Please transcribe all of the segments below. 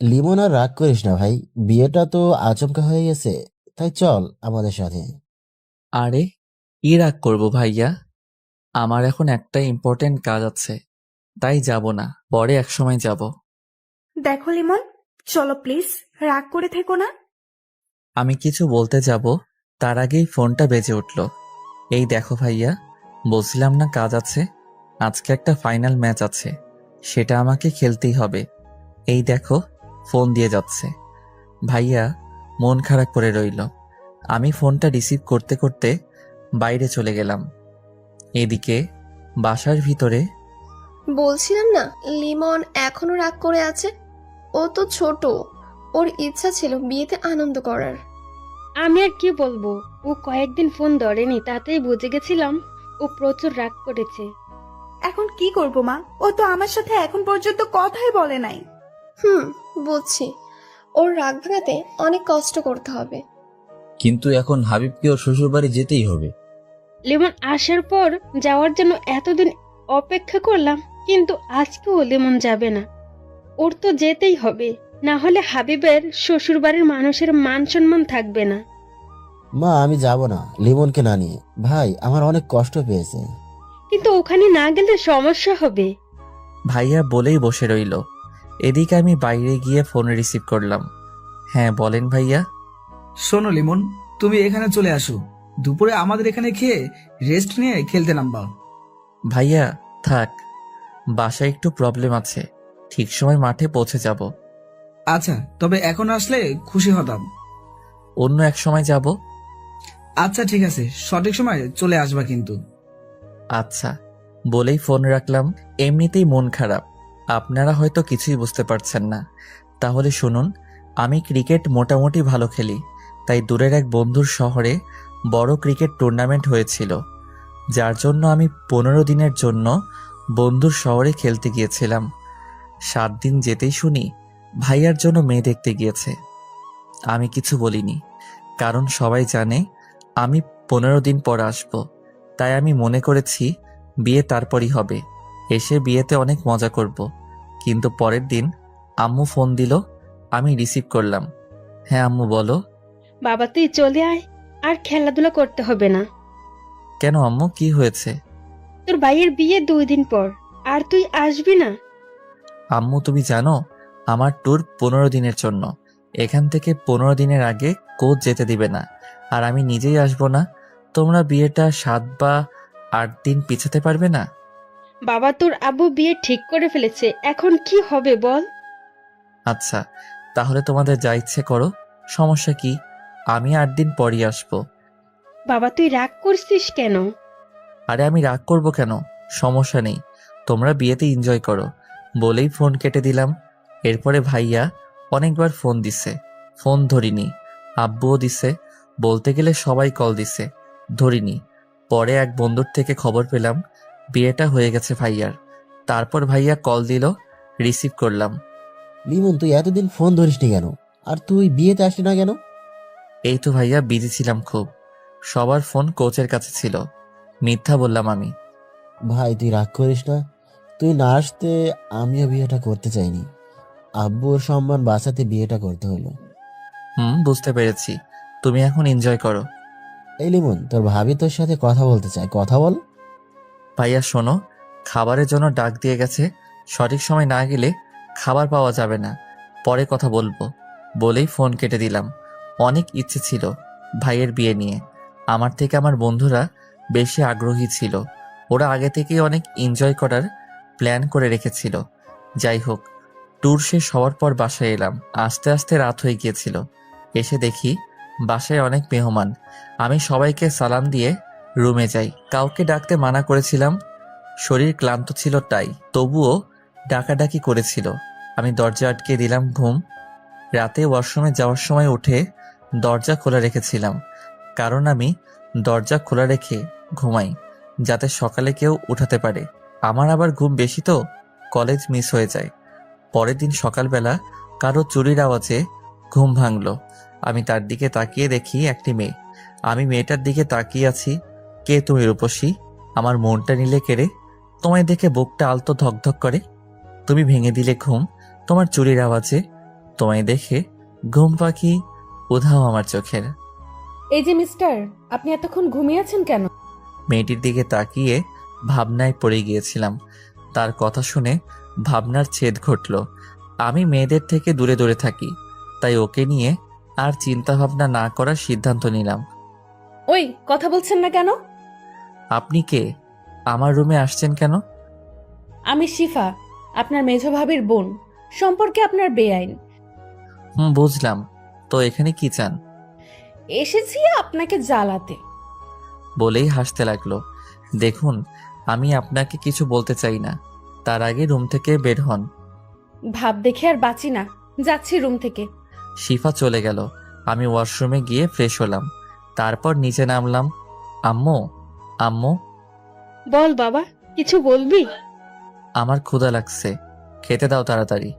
লিমন আর রাগ করিস না ভাই, বিয়েটা তো আচমকা হয়ে গেছে, তাই চল আমাদের সাথে। আরে কি রাগ করবো ভাইয়া, আমার এখন একটা ইম্পর্টেন্ট কাজ আছে, তাই যাব না, পরে একসময় যাব। দেখো লিমন, চলো প্লিজ, রাগ করে থেকো না। আমি কিছু বলতে যাব, তার আগেই ফোনটা বেজে উঠল। এই দেখো ভাইয়া, বলছিলাম না কাজ আছে, আজকে একটা ফাইনাল ম্যাচ আছে, সেটা আমাকে খেলতেই হবে। এই দেখো ফোন দিয়ে যাচ্ছে। ভাইয়া মন খারাপ করে রইল। আমি ফোনটা রিসিভ করতে করতে বাইরে চলে গেলাম। এদিকে বাসার ভিতরে বলছিলাম না, লিমন এখনো রাগ করে আছে। ও তো ছোট, ওর ইচ্ছা ছিল বিয়েতে আনন্দ করার। আমি আর কি বলবো, ও কয়েকদিন ফোন ধরেনি, তাতেই বুঝে গেছিলাম ও প্রচুর রাগ করেছে। এখন কি করব মা, ও তো আমার সাথে এখন পর্যন্ত কথাই বলে নাই। বুঝছি, ওর রাগ ভাঙাতে অনেক কষ্ট করতে হবে। কিন্তু এখন হাবিবকে ওর শ্বশুরবাড়ি যেতেই হবে। লেমন আসার পর যাওয়ার জন্য এতদিন অপেক্ষা করলাম, কিন্তু আজকেও লেমন যাবে না। ওর তো যেতেই হবে, না হলে হাবিবের শ্বশুরবাড়ির মানুষের মান সম্মান থাকবে না। মা আমি যাব না লিমনকে না নিয়ে, ভাই আমার অনেক কষ্ট পেয়েছে। কিন্তু ওখানে না গেলে সমস্যা হবে। ভাইয়া বলেই বসে রইল। এদিকে আমি বাইরে গিয়ে ফোন রিসিভ করলাম। হ্যাঁ বলেন ভাইয়া। শোনো লিমন, তুমি এখানে চলে আসো, দুপুরে আমাদের এখানে খেয়ে রেস্ট নিয়ে খেলতে নামবা। ভাইয়া থাক, বাসায় একটু প্রবলেম আছে, ঠিক সময় মাঠে পৌঁছে যাব। আচ্ছা, তবে এখন আসলে খুশি হতাম। অন্য এক সময় যাব। আচ্ছা ঠিক আছে, সঠিক সময় চলে আসবা কিন্তু। আচ্ছা বলেই ফোন রাখলাম। এমনিতেই মন খারাপ, আপনারা হয়তো কিছুই বুঝতে পারছেন না। তাহলে শুনুন, আমি ক্রিকেট মোটামুটি ভালো খেলি, তাই দূরের এক বন্ধুর শহরে বড় ক্রিকেট টুর্নামেন্ট হয়েছিল, যার জন্য আমি 15 দিনের জন্য বন্ধুর শহরে খেলতে গিয়েছিলাম। 7 দিন যেতেই শুনি ভাইয়ার জন্য মেয়ে দেখতে গিয়েছে। আমি কিছু বলিনি, কারণ সবাই জানে আমি 15 দিন পর আসব, তাই আমি মনে করেছি বিয়ে তারপরই হবে, এসে বিয়েতে অনেক মজা করব। কিন্তু পরের দিন আম্মু ফোন দিল, আমি রিসিভ করলাম। হ্যাঁ আম্মু বলো। বাবা তুই চলে আয়, আর খেলাধুলা করতে হবে না। কেন আম্মু, কি হয়েছে? তোর ভাইয়ের বিয়ে 2 দিন পর, আর তুই আসবি না? আম্মু তুমি জানো আমার ট্যুর 15 দিনের জন্য, এখান থেকে 15 দিনের আগে কোচ যেতে দিবে না, আর আমি নিজেই আসবো না। তোমরা বিয়েটা 7 বা 8 দিন পিছাতে পারবে না? বাবা তোর আব্বু বিয়ে ঠিক করে ফেলেছে, এখন কি হবে বল? আচ্ছা তাহলে তোমাদের যা ইচ্ছে করো, সমস্যা কি, আমি 8 দিন পরই আসবো। বাবা তুই রাগ করছিস কেন? আরে আমি রাগ করব কেন, সমস্যা নেই, তোমরা বিয়েতে এনজয় করো, বলেই ফোন কেটে দিলাম। এরপরে ভাইয়া অনেকবার ফোন দিছে, ফোন ধরিনি। আব্বুও দিছে, বলতে গেলে সবাই কল দিছে, ধরিনি। পরে এক বন্ধুর থেকে খবর পেলাম বিয়েটা হয়ে গেছে ভাইয়ার। তারপর ভাইয়া কল দিল, রিসিভ করলাম। লিমন তুই এতদিন ফোন ধরিসনি কেন, আর তুই বিয়েতে আসলি না কেন? এই তো ভাইয়া বিজি ছিলাম খুব, সবার ফোন কোচের কাছে ছিল, মিথ্যা বললাম আমি। ভাই তুই রাগ করিস না, তুই না আসতে আমিও বিয়েটা করতে চাইনি, আব্বুর সম্মান বাঁচাতে বিয়েটা করতে হলো। বুঝতে পেরেছি, তুমি এখন এনজয় করো। এই লিমন তোর ভাবি তোর সাথে কথা বলতে চায়, কথা বল। ভাইয়া শোনো, খাবারের জন্য ডাক দিয়ে গেছে, সঠিক সময় না গেলে খাবার পাওয়া যাবে না, পরে কথা বলবো, বলেই ফোন কেটে দিলাম। অনেক ইচ্ছে ছিল ভাইয়ের বিয়ে নিয়ে, আমার থেকে আমার বন্ধুরা বেশি আগ্রহী ছিল, ওরা আগে থেকেই অনেক এনজয় করার প্ল্যান করে রেখেছিল। যাই হোক, ট্যুর শেষ হওয়ার পর বাসায় এলাম, আস্তে আস্তে রাত হয়ে গিয়েছিল। এসে দেখি বাসায় অনেক মেহমান। আমি সবাইকে সালাম দিয়ে রুমে যাই, কাউকে ডাকতে মানা করেছিলাম, শরীর ক্লান্ত ছিল তাই, তবুও ডাকাডাকি করেছিল। আমি দরজা আটকে দিলাম। রাতে ওয়াশরুমে যাওয়ার সময় উঠে দরজা খোলা রেখেছিলাম, কারণ আমি দরজা খোলা রেখে ঘুমাই, যাতে সকালে কেউ উঠাতে পারে। আমার আবার ঘুম বেশি তো, কলেজ মিস হয়ে যায়। পরের দিন সকালবেলা কারো চুরির আওয়াজে ঘুম ভাঙলো। আমি তার দিকে তাকিয়ে দেখি একটি মেয়ে। আমি মেয়েটার দিকে তাকিয়ে আছি। কে তুমি রূপসী? আমার মনটা নিলে কেড়ে। তোমায় দেখে বুকটা আলতো ধকধক করে। তুমি ভেঙে দিলে ঘুম তোমার চুরির আওয়াজে। তোমায় দেখে ঘুম পাখি উধাও আমার চোখের। এই যে মিস্টার, আপনি এতক্ষণ ঘুমিয়েছেন কেন? মেয়েটির দিকে তাকিয়ে ভাবনায় পড়ে গিয়েছিলাম। তার কথা শুনে ভাবনার ছেদ ঘটল। আমি মেয়েদের থেকে দূরে দূরে থাকি, তাই ওকে নিয়ে আর চিন্তা ভাবনা না করার সিদ্ধান্ত নিলাম। ওই কথা বলছেন না কেন? আপনি কে? আমার রুমে আসছেন কেন? আমি শিফা, আপনার মেজ ভাবির বোন। সম্পর্কে আপনার বেআইন। বুঝলাম। তো এখানে কি চান? এসেছি আপনাকে জ্বালাতে। বলেই হাসতে লাগলো। দেখুন, আমি আপনাকে কিছু বলতে চাই না, তার আগে রুম থেকে বের হন। ভাব দেখে আর বাঁচি না, যাচ্ছি রুম থেকে। শিফা চলে গেল। আমি ওয়াশরুমে গিয়ে ফ্রেশ হলাম, তারপর নিচে নামলাম। আম্মু, আম্মু, বল বাবা, কিছু বলবি? আমার ক্ষুধা লাগছে, খেতে দাও তাড়াতাড়ি।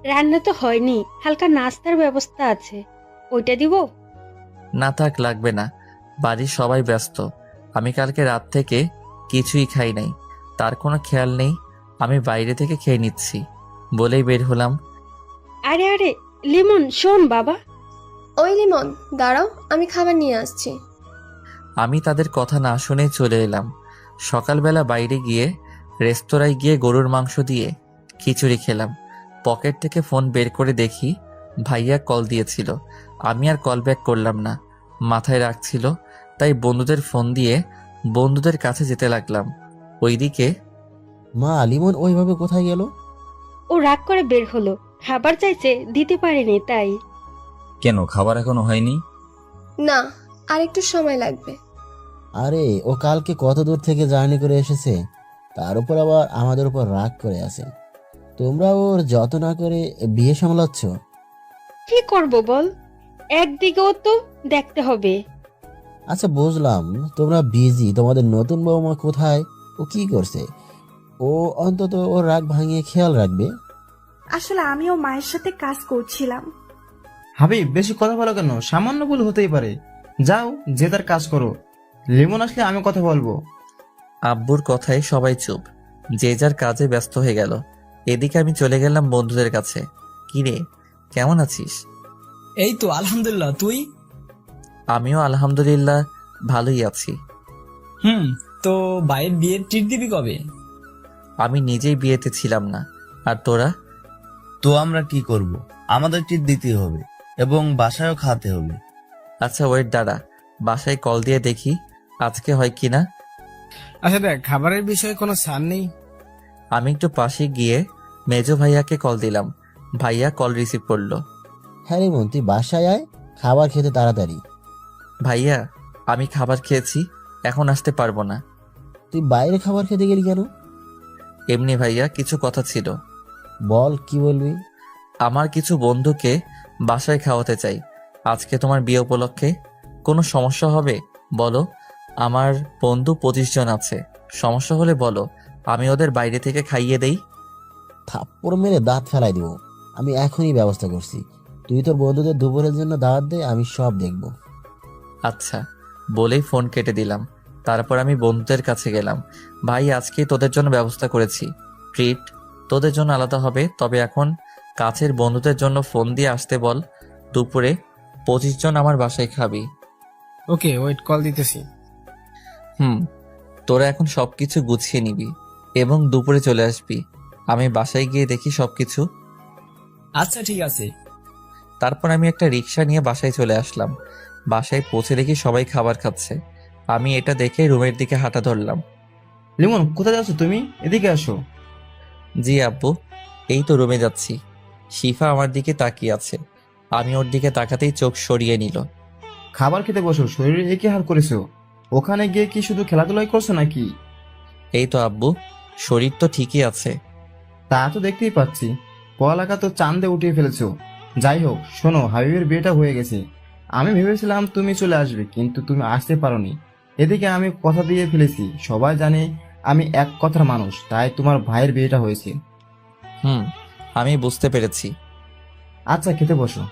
রান্না তো হয়নি, হালকা নাস্তার ব্যবস্থা আছে, ওইটা দিব? না থাক, লাগবে না। বাড়ির সবাই ব্যস্ত। আমি কালকে রাত থেকে কিছুই খাই নাই, তার কোনো খেয়াল নেই। আমি বাইরে থেকে খেয়ে নিচ্ছি বলেই বের হলাম। আরে আরে লিমন, শোন বাবা। ওই লিমন, দাঁড়াও, আমি খাবার নিয়ে আসছি। আমি তাদের কথা না শুনে চলে এলাম। সকালবেলা বাইরে গিয়ে রেস্তোরাঁয় গিয়ে গরুর মাংস দিয়ে খিচুড়ি খেলাম। পকেট থেকে ফোন বের করে দেখি ভাইয়া কল দিয়েছিল। আমি আর কল ব্যাক করলাম না, মাথায় রাখছিল। তাই বন্ধুদের ফোন দিয়ে বন্ধুদের কাছে যেতে লাগলাম। ওইদিকে মা, লিমন ওইভাবে কোথায় গেল? ও রাগ করে বের হলো, খাবার চাইছে, দিতে পারেনি তাই। কেন, খাবার এখনো হয়নি? না, আর একটু সময় লাগবে। আরে, ও কালকে কত দূর থেকে জার্নি করে এসেছে, তার উপর আবার আমাদের উপর রাগ করে আছে। তোমরা ওর যত না করে বিয়ে সামলাচ্ছ। কি করব বল, একদিকেও তো দেখতে হবে। আচ্ছা, বুঝলাম তোমরা বিজি, তোমাদের নতুন বৌমা কোথায়, ও কি করছে? ও অন্তত ওর রাগ ভাঙিয়ে খেয়াল রাখবে। আসলে আমিও মায়ের সাথে কাজ করছিলাম। হাবিব, বেশি কথা বলো কেন? সামান্য ভুল হতেই পারে। যাও, যে তার কাজ করো। লিমন আসলে আমি কথা বলবো। আব্বুর কথায় সবাই চুপ, যে যার কাজে ব্যস্ত হয়ে গেল। এদিকে আমি চলে গেলাম বন্ধুদের কাছে। কিরে, কেমন আছিস? এই তো আলহামদুলিল্লাহ, তুই? আমিও আলহামদুলিল্লাহ ভালোই আছি। তো ভাইয়ের বিয়ের ট্রিট দিবি কবে? আমি নিজেই বিয়েতে ছিলাম না, আর তোরা? তো আমরা কি করব? আমাদের ট্রিট দিতে হবে এবং বাসায়ও খাওয়াতে হবে। আচ্ছা ওয়েট, দাঁড়া, বাসায় কল দিয়ে দেখি আজকে হয় কিনা। আচ্ছা দেখ, খাবারের বিষয়ে কোনো ছাড় নেই? আমি একটু পাশে গিয়ে মেজো ভাইয়াকে কল দিলাম। ভাইয়া কল রিসিভ করলো। হ্যাঁ লিমন, তুই বাসায় আয়, খাবার খেতে তাড়াতাড়ি। ভাইয়া, আমি খাবার খেয়েছি, এখন আসতে পারবো না। তুই বাইরে খাবার খেতে গেলি কেন? এমনি ভাইয়া, কিছু কথা ছিল। বল, কি বলবি? আমার কিছু বন্ধুকে বাসায় খাওয়াতে চাই আজকে তোমার বিয়ে উপলক্ষে। কোনো সমস্যা হবে বলো? আমার বন্ধু 25 জন আছে, সমস্যা হলে বলো, আমি ওদের বাইরে থেকে খাইয়ে দেই। থাপ্পড় মেরে দাঁত ফেলাই দিব। আমি এখনই ব্যবস্থা করছি। তুই তোর বন্ধুদের দুপুরের জন্য দাওয়াত দে, আমি সব দেখব। আচ্ছা বলেই ফোন কেটে দিলাম। তারপর আমি বন্ধুদের কাছে গেলাম। ভাই, আজকে তোদের জন্য ব্যবস্থা করেছি, ট্রিট তোদের জন্য আলাদা হবে, তবে এখন কাছের বন্ধুদের জন্য ফোন দিয়ে আসতে বল। দুপুরে 25 জন আমার বাসায় খাবি। ওকে, ওয়েট, কল দিতেছি। তোরা এখন সবকিছু গুছিয়ে নিবি এবং দুপুরে চলে আসবি। আমি বাসায় গিয়ে দেখি সবকিছু। আচ্ছা ঠিক আছে। তারপর আমি একটা রিক্সা নিয়ে বাসায় চলে আসলাম। বাসায় পৌঁছে দেখি সবাই খাবার খাচ্ছে। আমি এটা দেখে রুমের দিকে হাঁটা ধরলাম। লিমন, কোথায় যাচ্ছ তুমি? এদিকে আসো। জি আব্বু, এই তো রুমে যাচ্ছি। শিফা আমার দিকে তাকিয়ে আছে। আমি ওর দিকে তাকাতেই চোখ সরিয়ে নিল। খাবার খেতে বসো, শরীরে একে হার করেছো। ওখানে গিয়ে কি শুধু খেলাধুলাই করছো নাকি? এই তো আব্বু, শরীর তো ঠিকই আছে। তা তো দেখতেই পাচ্ছি, পড়ালেখা তো চাঁদে উঠিয়ে ফেলেছো। যাই হোক, শোনো, হাবিবের বিয়েটা হয়ে গেছে। আমি ভেবেছিলাম তুমি চলে আসবে, কিন্তু তুমি আসতে পারোনি। এদিকে আমি কথা দিয়ে ফেলেছি, সবাই জানে আমি এক কথার মানুষ, তাই তোমার ভাইয়ের বিয়েটা হয়েছে। আমি বুঝতে পেরেছি। আচ্ছা, খেতে বসো।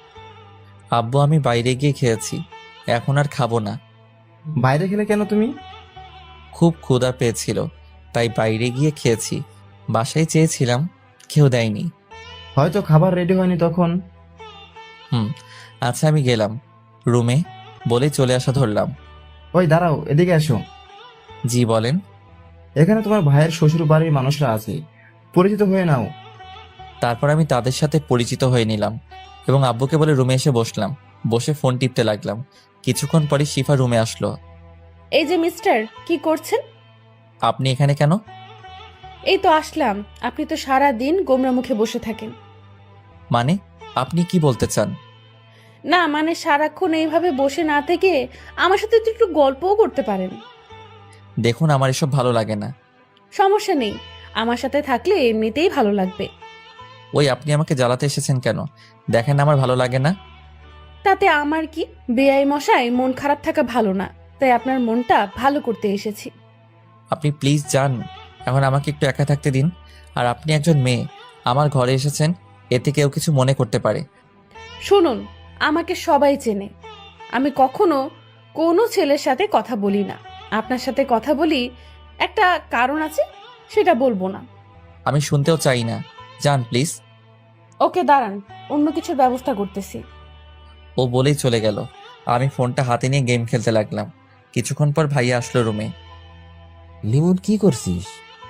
আব্বু, আমি বাইরে গিয়ে খেয়েছি, এখন আর খাবো না। বাইরে খেলে কেন তুমি? খুব ক্ষুধা পেয়েছিল, তাই বাইরে গিয়ে খেয়েছি। বাসায় চেয়েছিলাম, কেউ দেয়নি। হয়তো খাবার রেডি হয়নি তখন। আচ্ছা আমি গেলাম রুমে বলে চলে আসা ধরলাম। ওই দাঁড়াও, এদিকে এসো। জি বলেন। এখানে তোমার ভাইয়ের শ্বশুর বাড়ির মানুষরা আছে, পরিচিত হয়ে নাও। তারপর আমি তাদের সাথে পরিচিত হয়ে নিলাম এবং আব্বুকে বলে রুমে এসে বসলাম। বসে ফোন টিপতে লাগলাম। কিছুক্ষণ পরে শিফা রুমে আসলো। এই যে মিস্টার, কি করছেন? আপনি এখানে কেন? এই তো আসলাম। আপনি তো সারা দিন গোমরা মুখে বসে থাকেন। মানে আপনি কি বলতে চান? না মানে সারাক্ষণ এইভাবে বসে না থেকে আমার সাথে তো একটু গল্পও করতে পারেন। দেখুন আমার এসব ভালো লাগে না। সমস্যা নেই, আমার সাথে থাকলে এমনিতেই ভালো লাগবে। ওই আপনি আমাকে জ্বালাতে এসেছেন কেন? দেখেন আমার ভালো লাগে না। তাতে আমার কি? বেআই মশাই, মন খারাপ থাকা ভালো না, তাই আপনার মনটা ভালো করতে এসেছি। আপনি প্লিজ যান, এখন আমাকে একটু একা থাকতে দিন। আর আপনি একজন মেয়ে, আমার ঘরে এসেছেন, এতে কেউ কিছু মনে করতে পারে। শুনুন, আমাকে সবাই চেনে। আমি কখনো কোনো ছেলের সাথে কথা বলি না। আপনার সাথে কথা বলি, একটা কারণ আছে, সেটা বলবো না। আমি শুনতেও চাই না, যান প্লিজ। ওকে দাঁড়ান, অন্য কিছুর ব্যবস্থা করতেছি। ও বলেই চলে গেল। আমি ফোনটা হাতে নিয়ে গেম খেলতে লাগলাম। কিছুক্ষণ পর ভাইয়া আসলো রুমে। লিমন কি করছিস?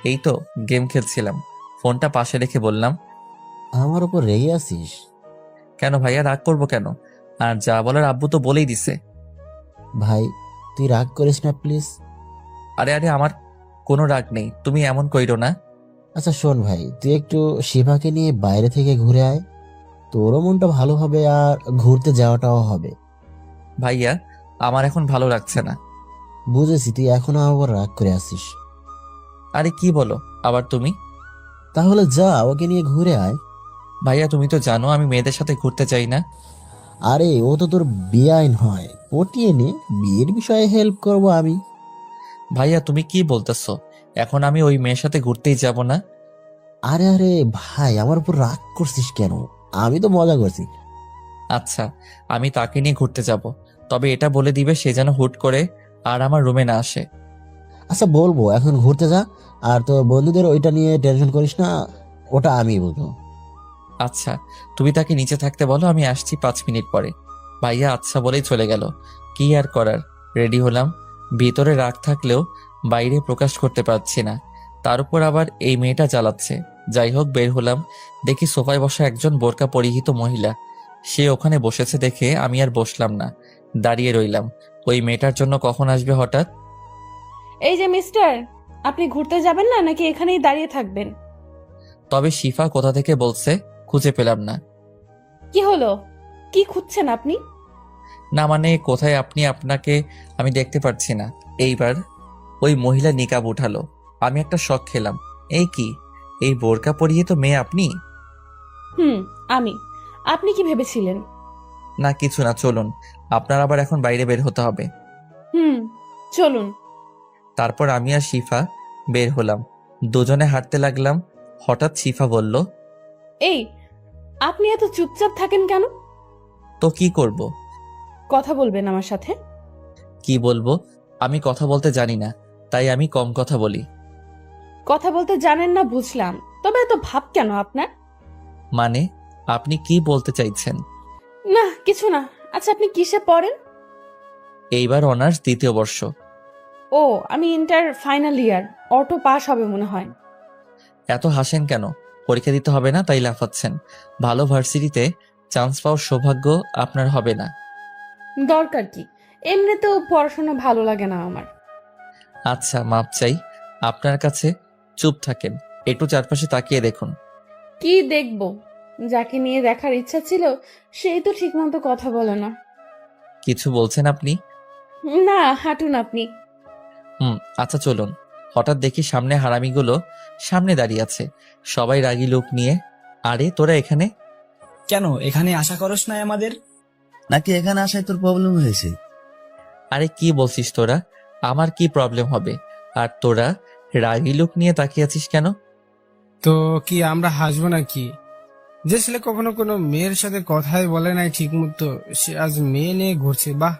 এই তো গেম খেলছিলাম। ফোনটা পাশে রেখে বললাম, আমার উপর রেগে আছিস? কেন ভাইয়া, রাগ করবো কেন? আর যা বলার আব্বু তো বলেই দিছে। ভাই তুই রাগ করিস না প্লিজ। আরে আরে আমার কোনো রাগ নেই, তুমি এমন কইরো না। আচ্ছা শোন ভাই, তুই একটু শিভাকে নিয়ে বাইরে থেকে ঘুরে আয়, তোরও মনটা ভালো হবে আর ঘুরতে যাওয়াটাও হবে। ভাইয়া আমার এখন ভালো লাগছে না। বুঝেছি, তুই এখনো আমার উপর রাগ করে আসিস। আরে কি বলো আবার তুমি? তাহলে যা, ওকে নিয়ে ঘুরে আয়। ভাইয়া তুমি তো জানো আমি মেয়েদের সাথে ঘুরতে চাই না। আরে ও তো তোর বেআইন হয়, পটিয়ে নে, বিয়ের বিষয়ে হেল্প করব আমি। ভাইয়া তুমি কি বলতেছো? এখন আমি ওই মেয়ের সাথে ঘুরতেই যাব না। আরে আরে ভাই, আমার উপর রাগ করছিস কেন? আমি তো মজা করছি। আচ্ছা আমি তাকে নিয়ে ঘুরতে যাব, তবে এটা বলে দিবে সে যেন হুট করে আর আমার রুমে না আসে। আচ্ছা বলবো, এখন ঘুরতে যা, আর তোর বন্ধুদের ওইটা নিয়ে টেনশন করিস না, ওটা আমি বুঝবো। আচ্ছা তুমি তাকে নিচে থাকতে বলো, আমি আসছি 5 মিনিট পরে। ভাইয়া আচ্ছা বলেই চলে গেল। কি আর করার, রেডি হলাম। ভিতরে রাগ থাকলেও বাইরে প্রকাশ করতে পারছি না, তার উপর আবার এই মেয়েটা জ্বালাচ্ছে। যাই হোক বের হলাম, দেখি সোফায় বসা একজন বোরকা পরিহিত মহিলা। সে ওখানে বসেছে দেখে আমি আর বসলাম না, দাঁড়িয়ে রইলাম। ওই মেয়েটার জন্য কখন আসবে হঠাৎ। এই যে মিস্টার, আপনি ঘুরতে যাবেন না নাকি এখানেই দাঁড়িয়ে থাকবেন? তবে শিফা কোথা থেকে বলছে, খুঁজে পেলাম না। কি হলো, কি খুঁজছেন আপনি? না মানে কোথায় আপনি, আপনাকে আমি দেখতে পাচ্ছি না। এইবার ওই মহিলা নিকাব উঠালো। আমি একটা শক খেলাম, এই কি, এই বোরকা পরিয়ে তো মেয়ে আপনি? আমি। আপনি কি ভেবেছিলেন? না কিছু না, চলুন, আপনার আবার এখন বাইরে বের হতে হবে। চলুন। তারপর আমি আর শিফা বের হলাম, দুজনে হাঁটতে লাগলাম। হঠাৎ শিফা বলল, এই, আপনি এত চুপচাপ থাকেন কেন? তো কি করব? কথা বলবেন আমার সাথে? কি বলবো? আমি কথা বলতে জানি না, তাই আমি কম কথা বলি। কথা বলতে জানেন না বুঝলাম, তবে এত ভাব কেন আপনার? মানে আপনি কি বলতে চাইছেন? না কিছু না। আচ্ছা আপনি কিসে পড়েন? এইবার অনার্স 2য় বর্ষ। ও, আমি inter final year, auto pass হবে মনে হয়। এত হাসেন কেন? পরীক্ষা দিতে হবে না তাই লাফাচ্ছেন? ভালো ভার্সিটিতে চান্স পাওয়ার সৌভাগ্য আপনার হবে না। দরকার কি, এমনিতেও পড়াশোনা ভালো লাগে না আমার। আচ্ছা মাপ চাই আপনার কাছে। চুপ থাকেন, একটু চারপাশে তাকিয়ে দেখুন। কি দেখবো? যাকে নিয়ে দেখার ইচ্ছা ছিল সেই তো ঠিকমতো কথা বলে না। কিছু বলছেন আপনি? না, হাঁটুন আপনি। আচ্ছা চলুন। হঠাৎ দেখি সামনে হারামিগুলো সামনে দাঁড়িয়ে আছে, সবাই রাগী লোক নিয়ে। আরে তোরা এখানে? কেন এখানে আশা করস না আমাদের? নাকি এখানে আসায় তোর প্রবলেম হয়েছে? আরে কি বলছিস তোরা? আমার কি প্রবলেম হবে? আর তোরা রাগী লোক নিয়ে তাকিয়ে আছিস কেন? তো কি আমরা হাসবো নাকি? যে ছেলে কখনো কোনো মেয়ের সাথে কথাই বলে নাই ঠিক মতো, সে আজ মেয়ে নিয়ে ঘুরছে। বাহ,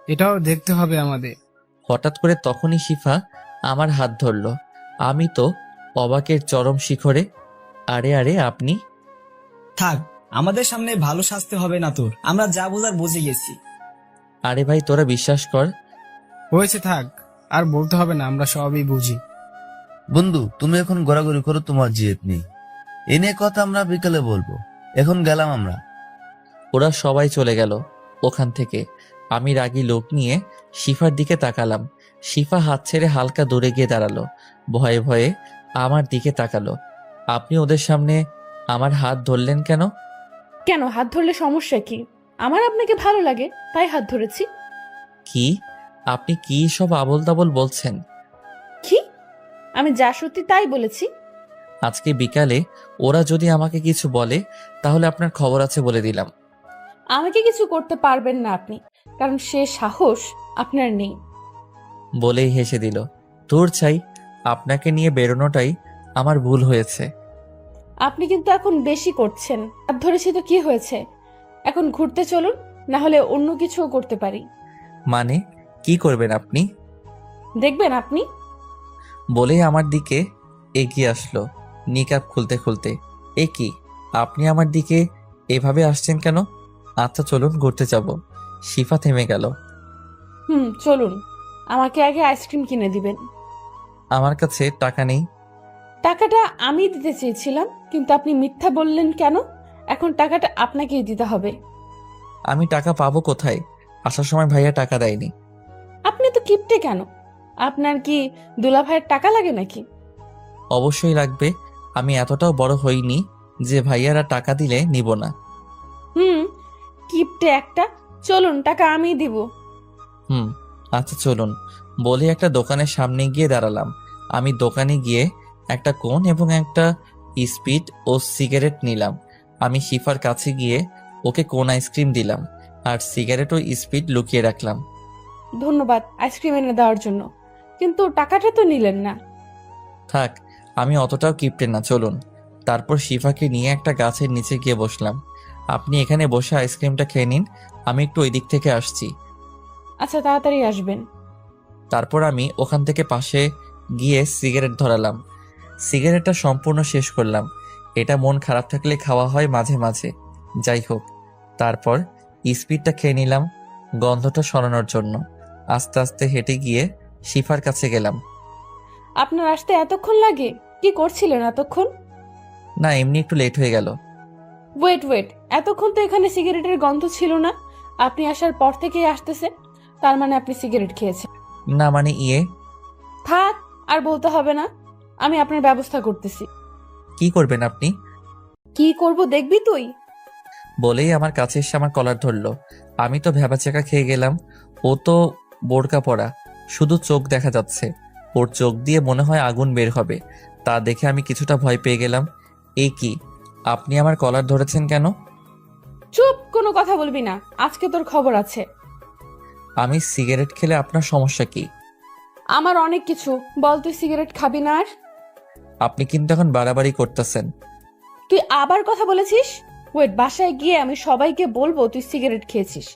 এটাও দেখতে হবে আমাদের। হঠাৎ করে তখনই শিফা আমার হাত ধরলো। আমি তো অবাকের চরম শিখরে। আরে আরে আপনি? থাক, আমাদের সামনে ভালো সাজতে হবে না তোর, আমরা যা বোঝার বুঝে গেছি। আরে ভাই তোরা বিশ্বাস কর। হয়েছে, থাক, আর বলতে হবে না, আমরা সবই বুঝি। বন্ধু, তুমি এখন ঘোরাঘুরি করো, তোমার জিদ নেই। এ নিয়ে কথা আমরা বিকালে বলবো। এখন গেলাম আমরা। ওরা সবাই চলে গেল ওখান থেকে। আমি রাগী লোক নিয়ে শিফার দিকে তাকালাম। শিফা হাত ছেড়ে হালকা দূরে গিয়ে দাঁড়ালো, ভয়ে ভয়ে আমার দিকে তাকালো। আপনি ওদের সামনে আমার হাত ধরলেন কেন? কেন, হাত ধরলে সমস্যা কি? আমার আপনাকে ভালো লাগে তাই হাত ধরেছি। কি? আপনি কি সব আবোল তাবোল বলছেন? কি? আমি যা সত্যি তাই বলেছি। আজকে বিকালে ওরা যদি আমাকে কিছু বলে তাহলে আপনার খবর আছে বলে দিলাম। আমাকে কিছু করতে পারবেন না আপনি, কারণ সে সাহস আপনার নেই। বলেই হেসে দিল। তোর চাই, আপনাকে নিয়ে বেরোনোটাই আমার ভুল হয়েছে। আপনি কিন্তু এখন বেশি করছেন। হাত ধরেছি তো কি হয়েছে? এখন ঘুরতে চলুন, না হলে অন্য কিছুও করতে পারি। মানে কি করবেন আপনি? দেখবেন আপনি। বলেই আমার দিকে এগিয়ে আসলো নিকাব খুলতে খুলতে। এ কি, আপনি আমার দিকে এভাবে আসছেন কেন? আচ্ছা চলুন ঘুরতে যাব। শিফা থেমে গেল। চলুন। আমাকে আগে আইসক্রিম কিনে দিবেন। আমার কাছে টাকা নেই। টাকাটা আমি দিতে চেয়েছিলাম, কিন্তু আপনি মিথ্যা বললেন কেন? এখন টাকাটা আপনাকেই দিতে হবে। আমি টাকা পাবো কোথায়? আসার সময় ভাইয়া টাকা দেয়নি। আপনি তো কিপটে কেন? আপনার কি দুলাভাইয়ের টাকা লাগে নাকি? অবশ্যই লাগবে, আমি এতটাও বড় হইনি যে ভাইয়ারা টাকা দিলে নিব না। কিপটে একটা। চলুন, টাকা আমিই দিব। আচ্ছা চলুন। বলে একটা দোকানের সামনে গিয়ে দাঁড়ালাম। আমি দোকানে গিয়ে একটা কোন এবং একটা স্পিড ও সিগারেট নিলাম। আমি শিফার কাছে গিয়ে ওকে কোন আইসক্রিম দিলাম আর সিগারেট ও স্পিড লুকিয়ে রাখলাম। ধন্যবাদ আইসক্রিম এনে দেওয়ার জন্য, কিন্তু টাকাটা তো নিলেন না। থাক, আমি অতটাও কিপটে না, চলুন। তারপর শিফাকে নিয়ে একটা গাছের নিচে গিয়ে বসলাম। আপনি এখানে বসে আইসক্রিমটা খেয়ে নিন, আমি একটু ওই দিক থেকে আসছি। আচ্ছা, তাড়াতাড়ি আসবেন। তারপর আমি ওখান থেকে পাশে গিয়ে সিগারেট ধরালাম। সিগারেটটা সম্পূর্ণ শেষ করলাম। এটা মন খারাপ থাকলে খাওয়া হয় মাঝে মাঝে, যাই হোক। তারপর স্পিডটা খেয়ে নিলাম গন্ধটা সরানোর জন্য। আস্তে আস্তে হেঁটে গিয়ে শিফার কাছে গেলাম। আপনার আসতে এতক্ষণ লাগে? কি করছিলেন এতক্ষণ? না, এমনি একটু লেট হয়ে গেল। ওয়েট, এতক্ষণ তো এখানে সিগারেটের গন্ধ ছিল না। আপনি আসার পর থেকেই আসতেছে, তার মানে আপনি সিগারেট খেয়েছেন। না মানে থাক, আর বলতে হবে না, আমি আপনার ব্যবস্থা করতেছি। কি করবেন আপনি? কি করব দেখবি তুই। বলেই আমার কাছে এসে আমার কলার ধরলো। আমি তো ভ্যাবাচ্যাকা খেয়ে গেলাম। ও তো বোরকা পরা, শুধু চোখ দেখা যাচ্ছে। ওর চোখ দিয়ে মনে হয় আগুন বের হবে। তা দেখে আমি কিছুটা ভয় পেয়ে গেলাম। এই কি, আপনি আমার কলার ধরেছেন কেন? চুপ, কোনো কথা বলবি না, আজকে তোর খবর আছে। আমি সিগারেট খেলে আপনার সমস্যা কি? আমার অনেক কিছু। বল, তুই সিগারেট খাবি না আর? আপনি কিন্তু এখন বাড়াবাড়ি করতেছেন। তুই আবার কথা বলেছিস? ওয়েট, বাসায় গিয়ে আমি সবাইকে বলবো তুই সিগারেট খেয়েছিস।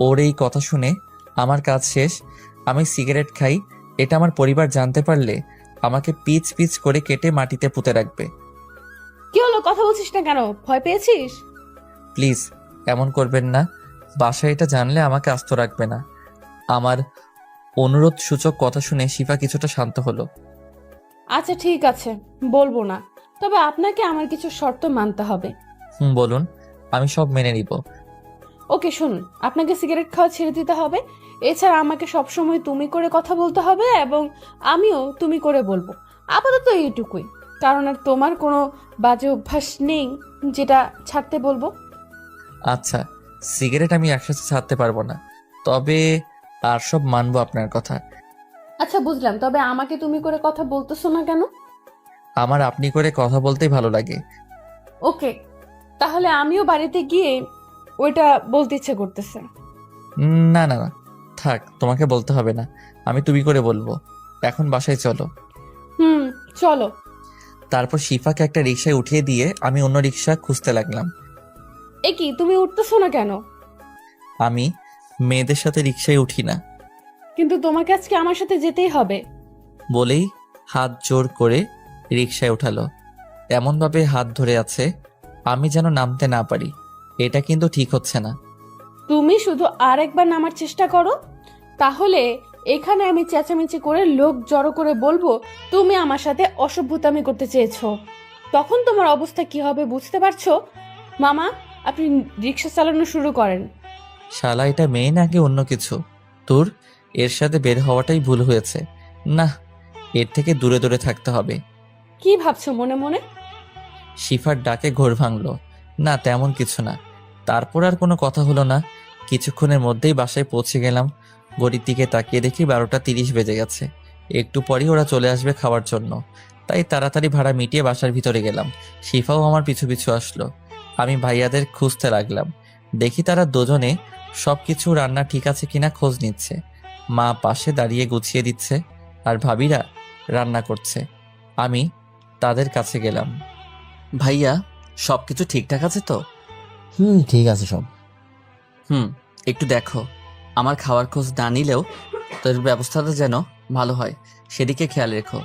ওর এই কথা শুনে আমার কাজ শেষ। আমি সিগারেট খাই, এটা আমার পরিবার জানতে পারলে আমাকে পিচ পিচ করে কেটে মাটিতে পুঁতে রাখবে। কি হলো, কথা বলছিস না কেন? ভয় পেয়েছিস? প্লিজ এমন করবেন না। বাসায় এটা জানলে আমাকে আস্ত রাখবে না। আমার অনুরোধ সূচক কথা শুনে শিফা কিছুটা শান্ত হলো। আচ্ছা ঠিক আছে, বলবো না, তবে আপনাকে আমার কিছু শর্ত মানতে হবে। বলুন, আমি সব মেনে নিব। ওকে শুনুন, আপনাকে সিগারেট খাওয়া ছেড়ে দিতে হবে। এছাড়া আমাকে সবসময় তুমি করে কথা বলতে হবে এবং আমিও তুমি করে বলবো। আপাতত এইটুকুই, কারণ আর তোমার কোনো বাজে অভ্যাস নেই যেটা ছাড়তে বলবো। আচ্ছা, সিগারেট আমি একসাথে ছাড়তে পারবো না, তবে আর সব মানবো আপনার কথা। আচ্ছা বুঝলাম, তবে আমাকে তুমি করে কথা বলতেছো না কেন? আমার আপনি করে কথা বলতেই ভালো লাগে। ওকে, তাহলে আমিও বাড়িতে গিয়ে ওইটা বলতে ইচ্ছে করতেছে। না না না, থাক, তোমাকে বলতে হবে না, আমি তুমি করে বলবো। এখন বাসায় চলো। চলো। তারপর শিফাকে একটা রিকশায় উঠিয়ে দিয়ে আমি অন্য রিকশা খুঁজতে লাগলাম। এ কি, তুমি উঠতেছো না কেন? আমি মেয়েদের সাথে রিকশায় উঠি না। কিন্তু তোমাকে আজকে আমার সাথে যেতেই হবে। বলেই হাত জোর করে রিকশায় উঠালো। এমনভাবে হাত ধরে আছে আমি যেন নামতে না পারি। এটা কিন্তু ঠিক হচ্ছে না। তুমি শুধু আরেকবার নামার চেষ্টা করো, তাহলে এখানে আমি চেঁচামেচি করে লোক জড়ো করে বলবো তুমি আমার সাথে অসভ্যতামি করতে চেয়েছো। তখন তোমার অবস্থা কি হবে বুঝতে পারছো? মামা, আপনি রিক্সা চালানো শুরু করেন। শালা, এটা মেয়ে নাকি অন্য কিছু? তোর এর সাথে বের হওয়াটাই ভুল হয়েছে। না, এর থেকে দূরে দূরে থাকতে হবে। কি ভাবছো মনে মনে? শিফার ডাকে ঘোর ভাঙলো। না, তেমন কিছু না। তারপর আর কোনো কথা হলো না। কিছুক্ষণের মধ্যেই বাসায় পৌঁছে গেলাম। ঘড়ির দিকে তাকিয়ে দেখি 12টা 30 বেজে গেছে। একটু পরই ওরা চলে আসবে খাওয়ার জন্য, তাই তাড়াতাড়ি ভাড়া মিটিয়ে বাসার ভিতরে গেলাম। শিফাও আমার পিছু পিছু আসলো। আমি ভাইয়াদের খুঁজতে লাগলাম। দেখি তারা দুজনে সবকিছু রান্না ঠিক আছে কিনা খোঁজ নিচ্ছে। মা পাশে দাঁড়িয়ে গুছিয়ে দিচ্ছে আর ভাবিরা রান্না করছে। আমি তাদের কাছে গেলাম। ভাইয়া, সবকিছু ঠিকঠাক আছে তো? ঠিক আছে সব। একটু দেখো, আমার খাওয়ার খোঁজ না নিলেও তোর ব্যবস্থাটা যেন ভালো হয় সেদিকে খেয়াল রেখো।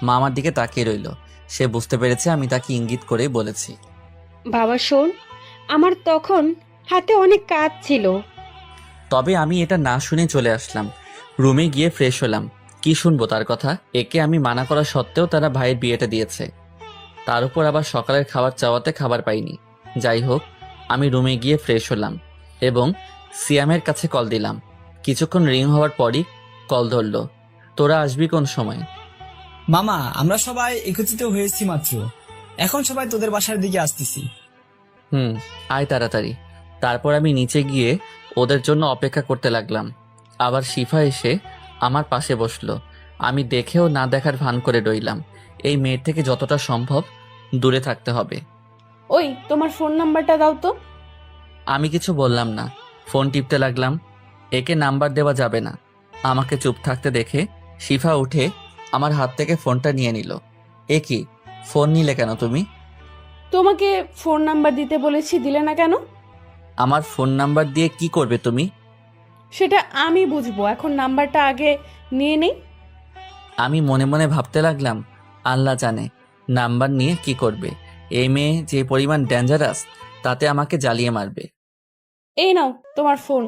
মা আমার দিকে তাকিয়ে রইল। সে বুঝতে পেরেছে আমি তাকে ইঙ্গিত করে বলেছি। বাবা শোন, আমার তখন হাতে অনেক কাজ ছিল। তবে আমি এটা না শুনে চলে আসলাম। রুমে গিয়ে ফ্রেশ হলাম। কি শুনবো তার কথা? একে আমি মানা করা সত্ত্বেও তারা ভাইয়ের বিয়েটা দিয়েছে। তার উপর আবার সকালের খাবার চাওয়াতে খাবার পাইনি। যাই হোক, আমি রুমে গিয়ে ফ্রেশ হলাম এবং সিয়ামের কাছে কল দিলাম। কিছুক্ষণ রিং হওয়ার পরই কল ধরলো। তোরা আসবি কোন সময়? মামা, আমরা সবাই একত্রিত হয়েছি মাত্র, এখন সবাই তোদের বাসার দিকে আসতেছি। আয় তাড়াতাড়ি। তারপর আমি নিচে গিয়ে ওদের জন্য অপেক্ষা করতে লাগলাম। আবার শিফা এসে আমার পাশে বসলো। আমি দেখেও না দেখার ভান করে রইলাম। এই মেয়ের থেকে যতটা সম্ভব দূরে থাকতে হবে। ওই, তোমার ফোন নাম্বারটা দাও তো। আমি কিছু বললাম না, ফোন টিপতে লাগলাম। একে নাম্বার দেওয়া যাবে না। আমাকে চুপ থাকতে দেখে শিফা উঠে আমার হাত থেকে ফোনটা নিয়ে নিল। এ কি, ফোন নিলে কেন তুমি? তোমাকে ফোন নাম্বার দিতে বলেছি, দিলে না কেন? আমার ফোন নাম্বার দিয়ে কি করবে তুমি? সেটা আমি বুঝবো, এখন নাম্বারটা আগে নিয়ে নেই। আমি মনে মনে ভাবতে লাগলাম, আল্লাহ জানে নাম্বার নিয়ে কি করবে। এই মেয়ে যে পরিমাণ ডেঞ্জারাস, তাতে আমাকে জ্বালিয়ে মারবে। এই নাও তোমার ফোন।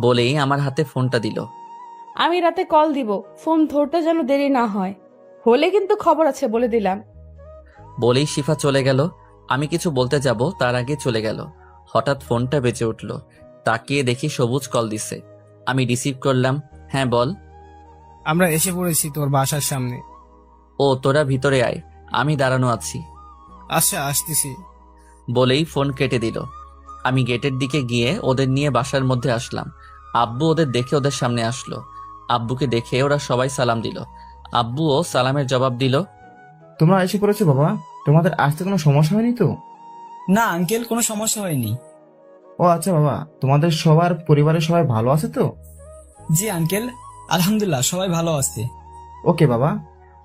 বলেই আমার হাতে ফোনটা দিল। আমি রাতে কল দিব, ফোন ধরতে যেন দেরি না হয়, হলে কিন্তু খবর আছে বলে দিলাম। বলেই শিফা চলে গেল। আমি কিছু বলতে যাব তার আগে চলে গেল। হঠাৎ ফোনটা বেজে উঠল। তাকিয়ে দেখি সবুজ কল দিছে। আমি রিসিভ করলাম। হ্যাঁ বল। আমরা এসে পড়েছি তোর বাসার সামনে। ও, তোরা ভিতরে আয়, আমি দাঁড়ানো আছি। আচ্ছা, আসতেছি। বলেই ফোন কেটে দিল। আমি গেটের দিকে গিয়ে ওদের নিয়ে বাসার মধ্যে আসলাম। আব্বু ওদের দেখে ওদের সামনে আসলো। আব্বুকে দেখে ওরা সবাই সালাম দিল। আব্বুও সালামের জবাব দিল। তোমরা এসে পড়েছো বাবা, তোমাদের আসতে কোনো সমস্যা হয়নি তো? না আঙ্কেল, কোনো সমস্যা হয়নি। ও আচ্ছা বাবা, তোমাদের সবার পরিবারের সবাই ভালো আছে তো? জি আঙ্কেল, আলহামদুলিল্লাহ সবাই ভালো আছে। ওকে বাবা,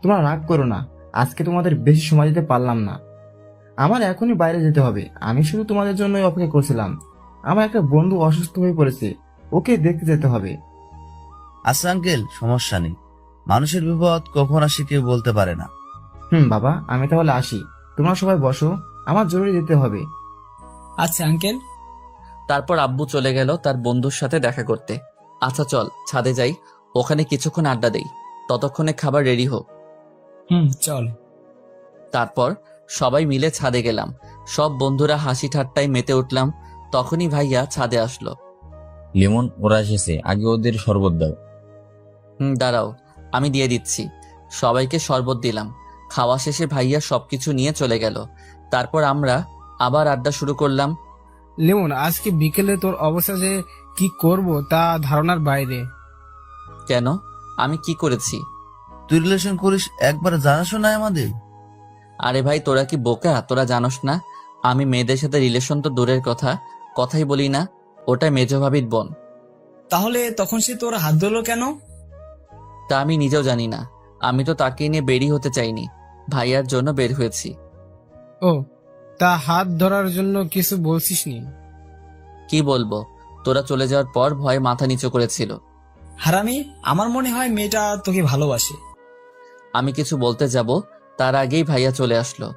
তোমরা রাগ করো না, আজকে তোমাদের বেশি সময় দিতে পারলাম না। আমার এখনই বাইরে যেতে হবে। আমি শুধু তোমাদের জন্যই অপেক্ষা করছিলাম। আমার একটা বন্ধু অসুস্থ হয়ে পড়েছে, ওকে দেখতে যেতে হবে। আচ্ছা আঙ্কেল, সমস্যা নেই। মানুষের বিপদ কখন আসে কেউ বলতে পারে না। বাবা, আমি তাহলে আসি। তোমরা সবাই বসো, আমার জরুরি যেতে হবে। আচ্ছা আঙ্কেল। তারপর আব্বু চলে গেল তার বন্ধুর সাথে দেখা করতে। আচ্ছা চল ছাদে যাই, ওখানে কিছুক্ষণ আড্ডা দেই, ততক্ষণে খাবার রেডি হোক। চল। তারপর সবাই মিলে ছাদে গেলাম। সব বন্ধুরা হাসি ঠাট্টায় মেতে উঠলাম। তখনই ভাইয়া ছাদে আসলো। লিমন, ওরা এসেছে, আগে ওদের শরবত দাও। দাঁড়াও, আমি দিয়ে দিচ্ছি। সবাইকে শরবত দিলাম। খাওয়া শেষে ভাইয়া সবকিছু নিয়ে চলে গেল। তারপর আমরা আবার আড্ডা শুরু করলাম। লিমন, আজকে বিকেলে তোর অবস্থা যে কি করব তা ধারণার বাইরে। কেন? আমি কি করেছি? তুই রিলেশন করিস, একবার জানাশো না আমাদের? আরে ভাই, তোরা কি বোকা? তোরা জানোস না আমি মেয়েদের সাথে রিলেশন তো দূরের কথা, কথাই বলি না। ওটা মেজো ভাবির বোন। তাহলে তখন সে তোর হাত ধরলো কেন? তা আমি নিজেও জানি না। আমি তো তাকে নিয়ে বেরিয়ে হতে চাইনি, ভাইয়ার জন্য বের হয়েছি। ও, তা হাত ধরার জন্য কিছু বলছিস নি? কি বলবো? তোরা চলে যাওয়ার পর ভয়ে মাথা নিচু করেছিল। হারামি, আমার মনে হয় মেয়েটা তোকে ভালোবাসে। আমি কিছু বলতে যাব তার আগেই ভাইয়া চলে আসলো।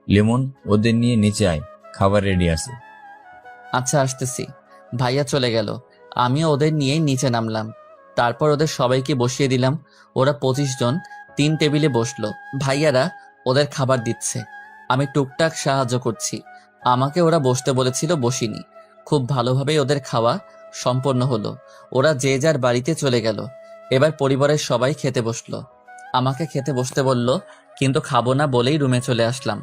লিমন, ওদের নিয়ে নিচে আয়, খাবার রেডি আছে। আচ্ছা আসতেছি। ভাইয়া চলে গেল, আমিও ওদের নিয়েই নিচে নামলাম। তারপর ওদের সবাইকে বসিয়ে দিলাম। ওরা 25 জন 3 টেবিলে বসলো। ভাইয়ারা ওদের খাবার দিচ্ছে, আমি টুকটাক সাহায্য করছি। আমাকে ওরা বসতে বলেছিল, বসিনি। খুব ভালোভাবেই ওদের খাওয়া সম্পন্ন হলো। ওরা যে যার বাড়িতে চলে গেল। এবার পরিবারের সবাই খেতে বসলো। আমাকে খেতে বসতে বলল, কিন্তু খাবো না বলেই রুমে চলে আসলাম।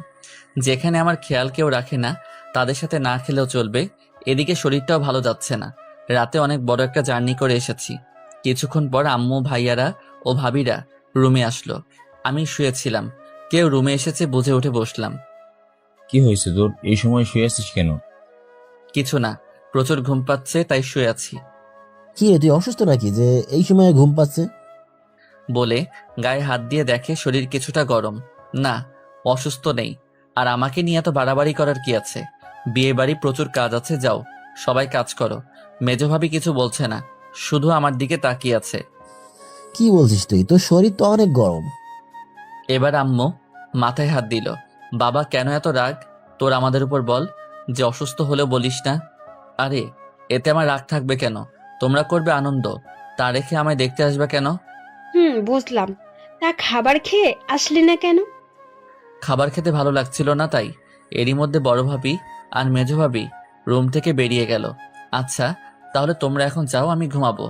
যেখানে আমার খেয়াল কেউ রাখে না তাদের সাথে না খেলেও চলবে। এদিকে শরীরটাও ভালো যাচ্ছে না। রাতে অনেক বড় একটা জার্নি করে এসেছি। কিছুক্ষণ পর আম্মু, ভাইয়ারা ও ভাবিরা রুমে আসলো। আমি শুয়েছিলাম, কেউ রুমে এসেছে বুঝে উঠে বসলাম। কি হয়েছে তোর, এই সময় শুয়ে আছিস কেন? কিছু না, প্রচুর ঘুম পাচ্ছে তাই শুয়ে আছি। কি রে, তুই অসুস্থ নাকি যে এই সময় ঘুম পাচ্ছে? বলে গায়ে হাত দিয়ে দেখে শরীর কিছুটা গরম। না, অসুস্থ নেই। আর আমাকে নিয়ে এত বাড়াবাড়ি করার কি আছে? বিয়ে বাড়ি প্রচুর কাজ আছে, যাও সবাই কাজ করো। মেজো ভাবি কিছু বলছে না, শুধু আমার দিকে তাকিয়ে আছে। কি বলছিস তুই? তোর শরীর তো অনেক গরম। এবার আম্মু মাথায় হাত দিল। বাবা, কেন এত রাগ তোর আমাদের উপর? বল যে অসুস্থ হলেও বলিস না। আরে এতে আমার রাগ থাকবে কেন? তোমরা করবে আনন্দ, তা রেখে আমায় দেখতে আসবে কেন? বুঝলাম। তা খাবার খেয়ে আসলি না কেন? খাবার খেতে ভালো লাগছিল না তাই। এরই মধ্যে বড় ভাবি আর মেজো ভাবি রুম থেকে বেরিয়ে গেল। আচ্ছা তাহলে তোমরা এখন যাও, আমি ঘুমাবো।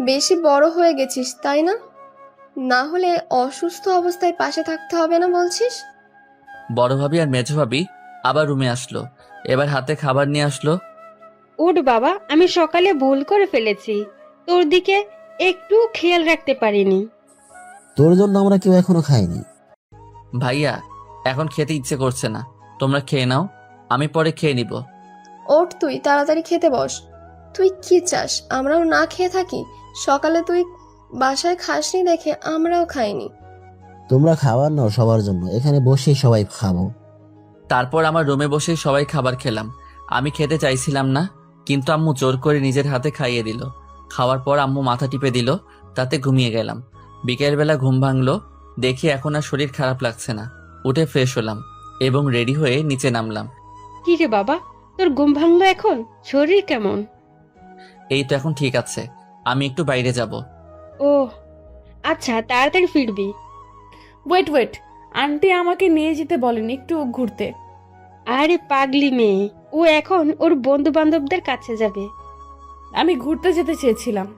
বেশি বড় হয়ে গেছিস তাই না? না হলে অসুস্থ অবস্থায় পাশে থাকতে হবে না বলছিস? বড় ভাবি আর মেজো ভাবি আবার রুমে আসলো। এবার হাতে খাবার নিয়ে আসলো। ওঠ বাবা, আমি সকালে ভুল করে ফেলেছি, তোর দিকে একটু খেয়াল রাখতে পারিনি। তোর জন্য আমরা কেউ এখনো খাইনি। ভাইয়া, এখন খেতে ইচ্ছে করছে না, তোমরা খেয়ে নাও, আমি পরে খেয়ে নিব। ওঠ, তুই তাড়াতাড়ি খেতে বস। তুই কি চাস আমরাও না খেয়ে থাকি? সকালে তুই বাসায় খাসনি দেখে আমরাও খাইনি। তোমরা খাবার নাও সবার জন্য, এখানে বসেই সবাই খাবো। তারপর আমার রুমে বসে সবাই খাবার খেলাম। আমি খেতে চাইছিলাম না, কিন্তু আম্মু জোর করে নিজের হাতে খাইয়ে দিল। খাওয়ার পর আম্মু মাথা টিপে দিল, তাতে ঘুমিয়ে গেলাম। বিকেলবেলা ঘুম ভাঙলো, দেখি এখন আর শরীর খারাপ লাগছে না। উঠে ফ্রেশ হলাম এবং রেডি হয়ে নিচে নামলাম। কি রে বাবা, তোর ঘুম ভাঙলো এখন? শরীর কেমন? এই তো এখন ঠিক আছে, আমি একটু বাইরে যাব। ও আচ্ছা, তাড়াতাড়ি ফিরবি। ওয়েট, আন্টি আমাকে নিয়ে যেতে বলেন একটু ঘুরতে। আরে পাগলি মেয়ে, ও এখন ওর বন্ধু বান্ধবদের কাছে যাবে। আমি ঘুরতে যেতে চেয়েছিলাম।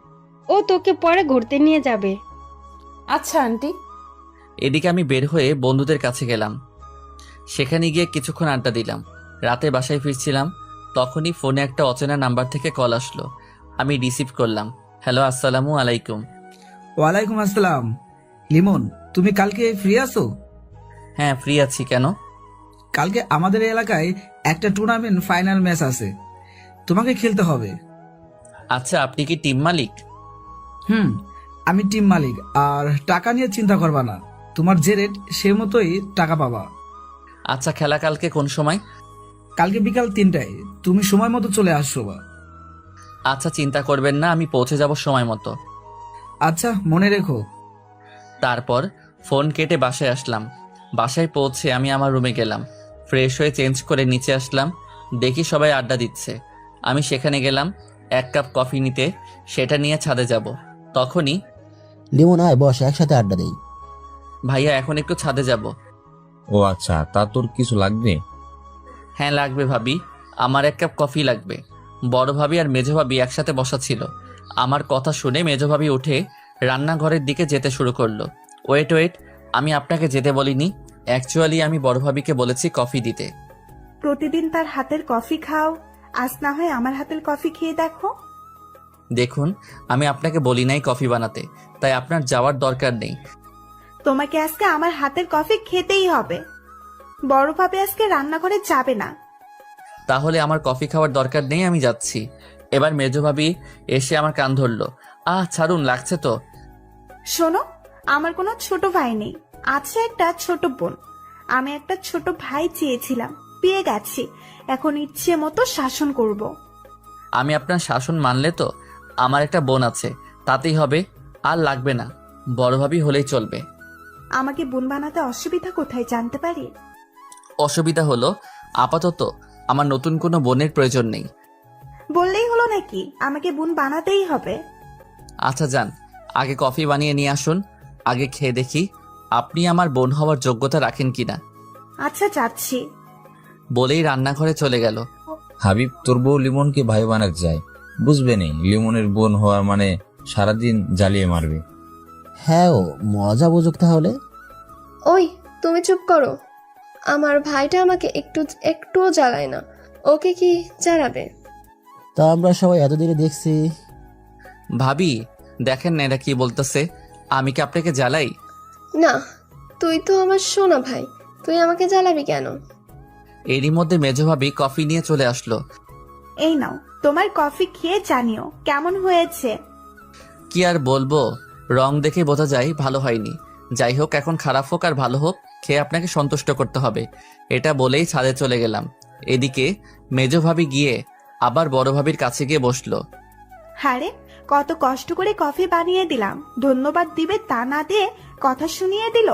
ও তোকে পরে ঘুরতে নিয়ে যাবে। আচ্ছা আন্টি। এদিকে আমি বের হয়ে বন্ধুদের কাছে গেলাম। সেখানে গিয়ে কিছুক্ষণ আড্ডা দিলাম। রাতে বাসায় ফিরছিলাম, তখনই ফোনে একটা অচেনা নাম্বার থেকে কল আসলো। আমি রিসিভ করলাম। হ্যালো, আসসালামু আলাইকুম। ওয়ালাইকুম আসসালাম। লিমন, তুমি কালকে ফ্রি আছো? হ্যাঁ, ফ্রি আছি। কেন? কালকে আমাদের এলাকায় একটা টুর্নামেন্ট ফাইনাল ম্যাচ আছে, তোমাকে খেলতে হবে। আচ্ছা, আপনি কি টিম মালিক? আমি টিম মালিক, আর টাকা নিয়ে চিন্তা করবা না, তোমার যে রেট সে মতোই টাকা পাবা। আচ্ছা, খেলা কালকে কোন সময়? কালকে বিকাল 3টায়, তুমি সময় মতো চলে আসো বা। আচ্ছা, চিন্তা করবেন না, আমি পৌঁছে যাব সময় মতো। আচ্ছা, মনে রেখো। তারপর ফোন কেটে বাসায় আসলাম। বাসায় পৌঁছে আমি আমার রুমে গেলাম। ফ্রেশ হয়ে চেঞ্জ করে নিচে আসলাম, দেখি সবাই আড্ডা দিচ্ছে। আমি সেখানে গেলাম 1 কাপ কফি নিতে, সেটা নিয়ে ছাদে যাব। তখনই লিমন, আয় বস, একসাথে আড্ডা দেই। ভাইয়া, এখন একটু ছাদে যাব। ও আচ্ছা, তা তোর কিছু লাগবে? হ্যাঁ লাগবে ভাবি, আমার 1 কাপ কফি লাগবে। বড় ভাবি আর মেজো ভাবি একসাথে বসা ছিল। আমার কথা শুনে মেজো ভাবি উঠে রান্নাঘরের দিকে যেতে শুরু করলো। ওয়েট, আমি আপনাকে যেতে বলিনি। অ্যাকচুয়ালি আমি বড় ভাবিকে বলেছি কফি দিতে। প্রতিদিন তার হাতের কফি খাও, আজ না হয় আমার হাতের কফি খেয়ে দেখো। দেখুন, আমি আপনাকে বলি নাই কফি বানাতে, তাই আপনার যাওয়ার দরকার নেই। তোমাকে আজকে আমার হাতের কফি খেতেই হবে। বড় ভাবে আজকে রান্নাঘরে যাবে না। তাহলে আমার কফি খাওয়ার দরকার নেই, আমি যাচ্ছি। এবার মেজো ভাবি এসে আমার কান ধরলো। ছাড়ুন, লাগছে তো। শোনো, আমার কোনো ছোট ভাই নেই, আছে একটা ছোট বোন। আমি একটা ছোট ভাই চেয়েছিলাম, পেয়ে গেছি। এখন ইচ্ছে মতো শাসন করব। আমি আপনার শাসন মানলে তো আমার একটা বোন আছে, তাতেই হবে। আর লাগবে না, বড় ভাবি হলেই চলবে। আমাকে বোন বানাতে অসুবিধা কোথায় জানতে পারি? অসুবিধা হলো আপাতত আমার নতুন কোনো বোনের প্রয়োজন নেই। বললেই হলো নাকি আমাকে বোন বানাতেই হবে? আচ্ছা যান, আগে কফি বানিয়ে নিয়ে আসুন, আগে খেয়ে দেখি আপনি আমার বোন হওয়ার যোগ্যতা রাখেন কিনা। আচ্ছা যাচ্ছি। বলেই রান্নাঘরে চলে গেল। হাবিব, তোর বউ লিমনকে ভাই বানাতে যায়, বুঝবে নি লিমনের বোন হওয়ার মানে সারাদিন জ্বালিয়ে মারবে। হ্যাঁ, ও মজা বুঝুক তাহলে। ওই তুমি চুপ করো। আমার ভাইটা আমাকে একটুও জ্বালায় না, ওকে কি জ্বালাবে? তা আমরা সবাই এতদিনে দেখছি। ভাবি দেখেন না এরা কি বলতেছে, আমি কি আপনাকে জ্বালাই? না, তুই তো আমার সোনা ভাই, তুই আমাকে জ্বালাবি কেন? এরই মধ্যে মেজো ভাবি কফি নিয়ে চলে আসলো। এই নাও তোমার কফি, খেয়ে জানিও কেমন হয়েছে। কি আর বলবো, রং দেখে বোঝা যায় ভালো হয়নি। যাই হোক, এখন খারাপ হোক আর ভালো হোক, খেয়ে আপনাকে সন্তুষ্ট করতে হবে। এটা বলেই ছাদে চলে গেলাম। এদিকে মেজো ভাবি গিয়ে আবার বড় ভাবির কাছে গিয়ে বসলো। হারে, কত কষ্ট করে কফি বানিয়ে দিলাম, ধন্যবাদ দিবে তা না দিয়ে কথা শুনিয়ে দিল।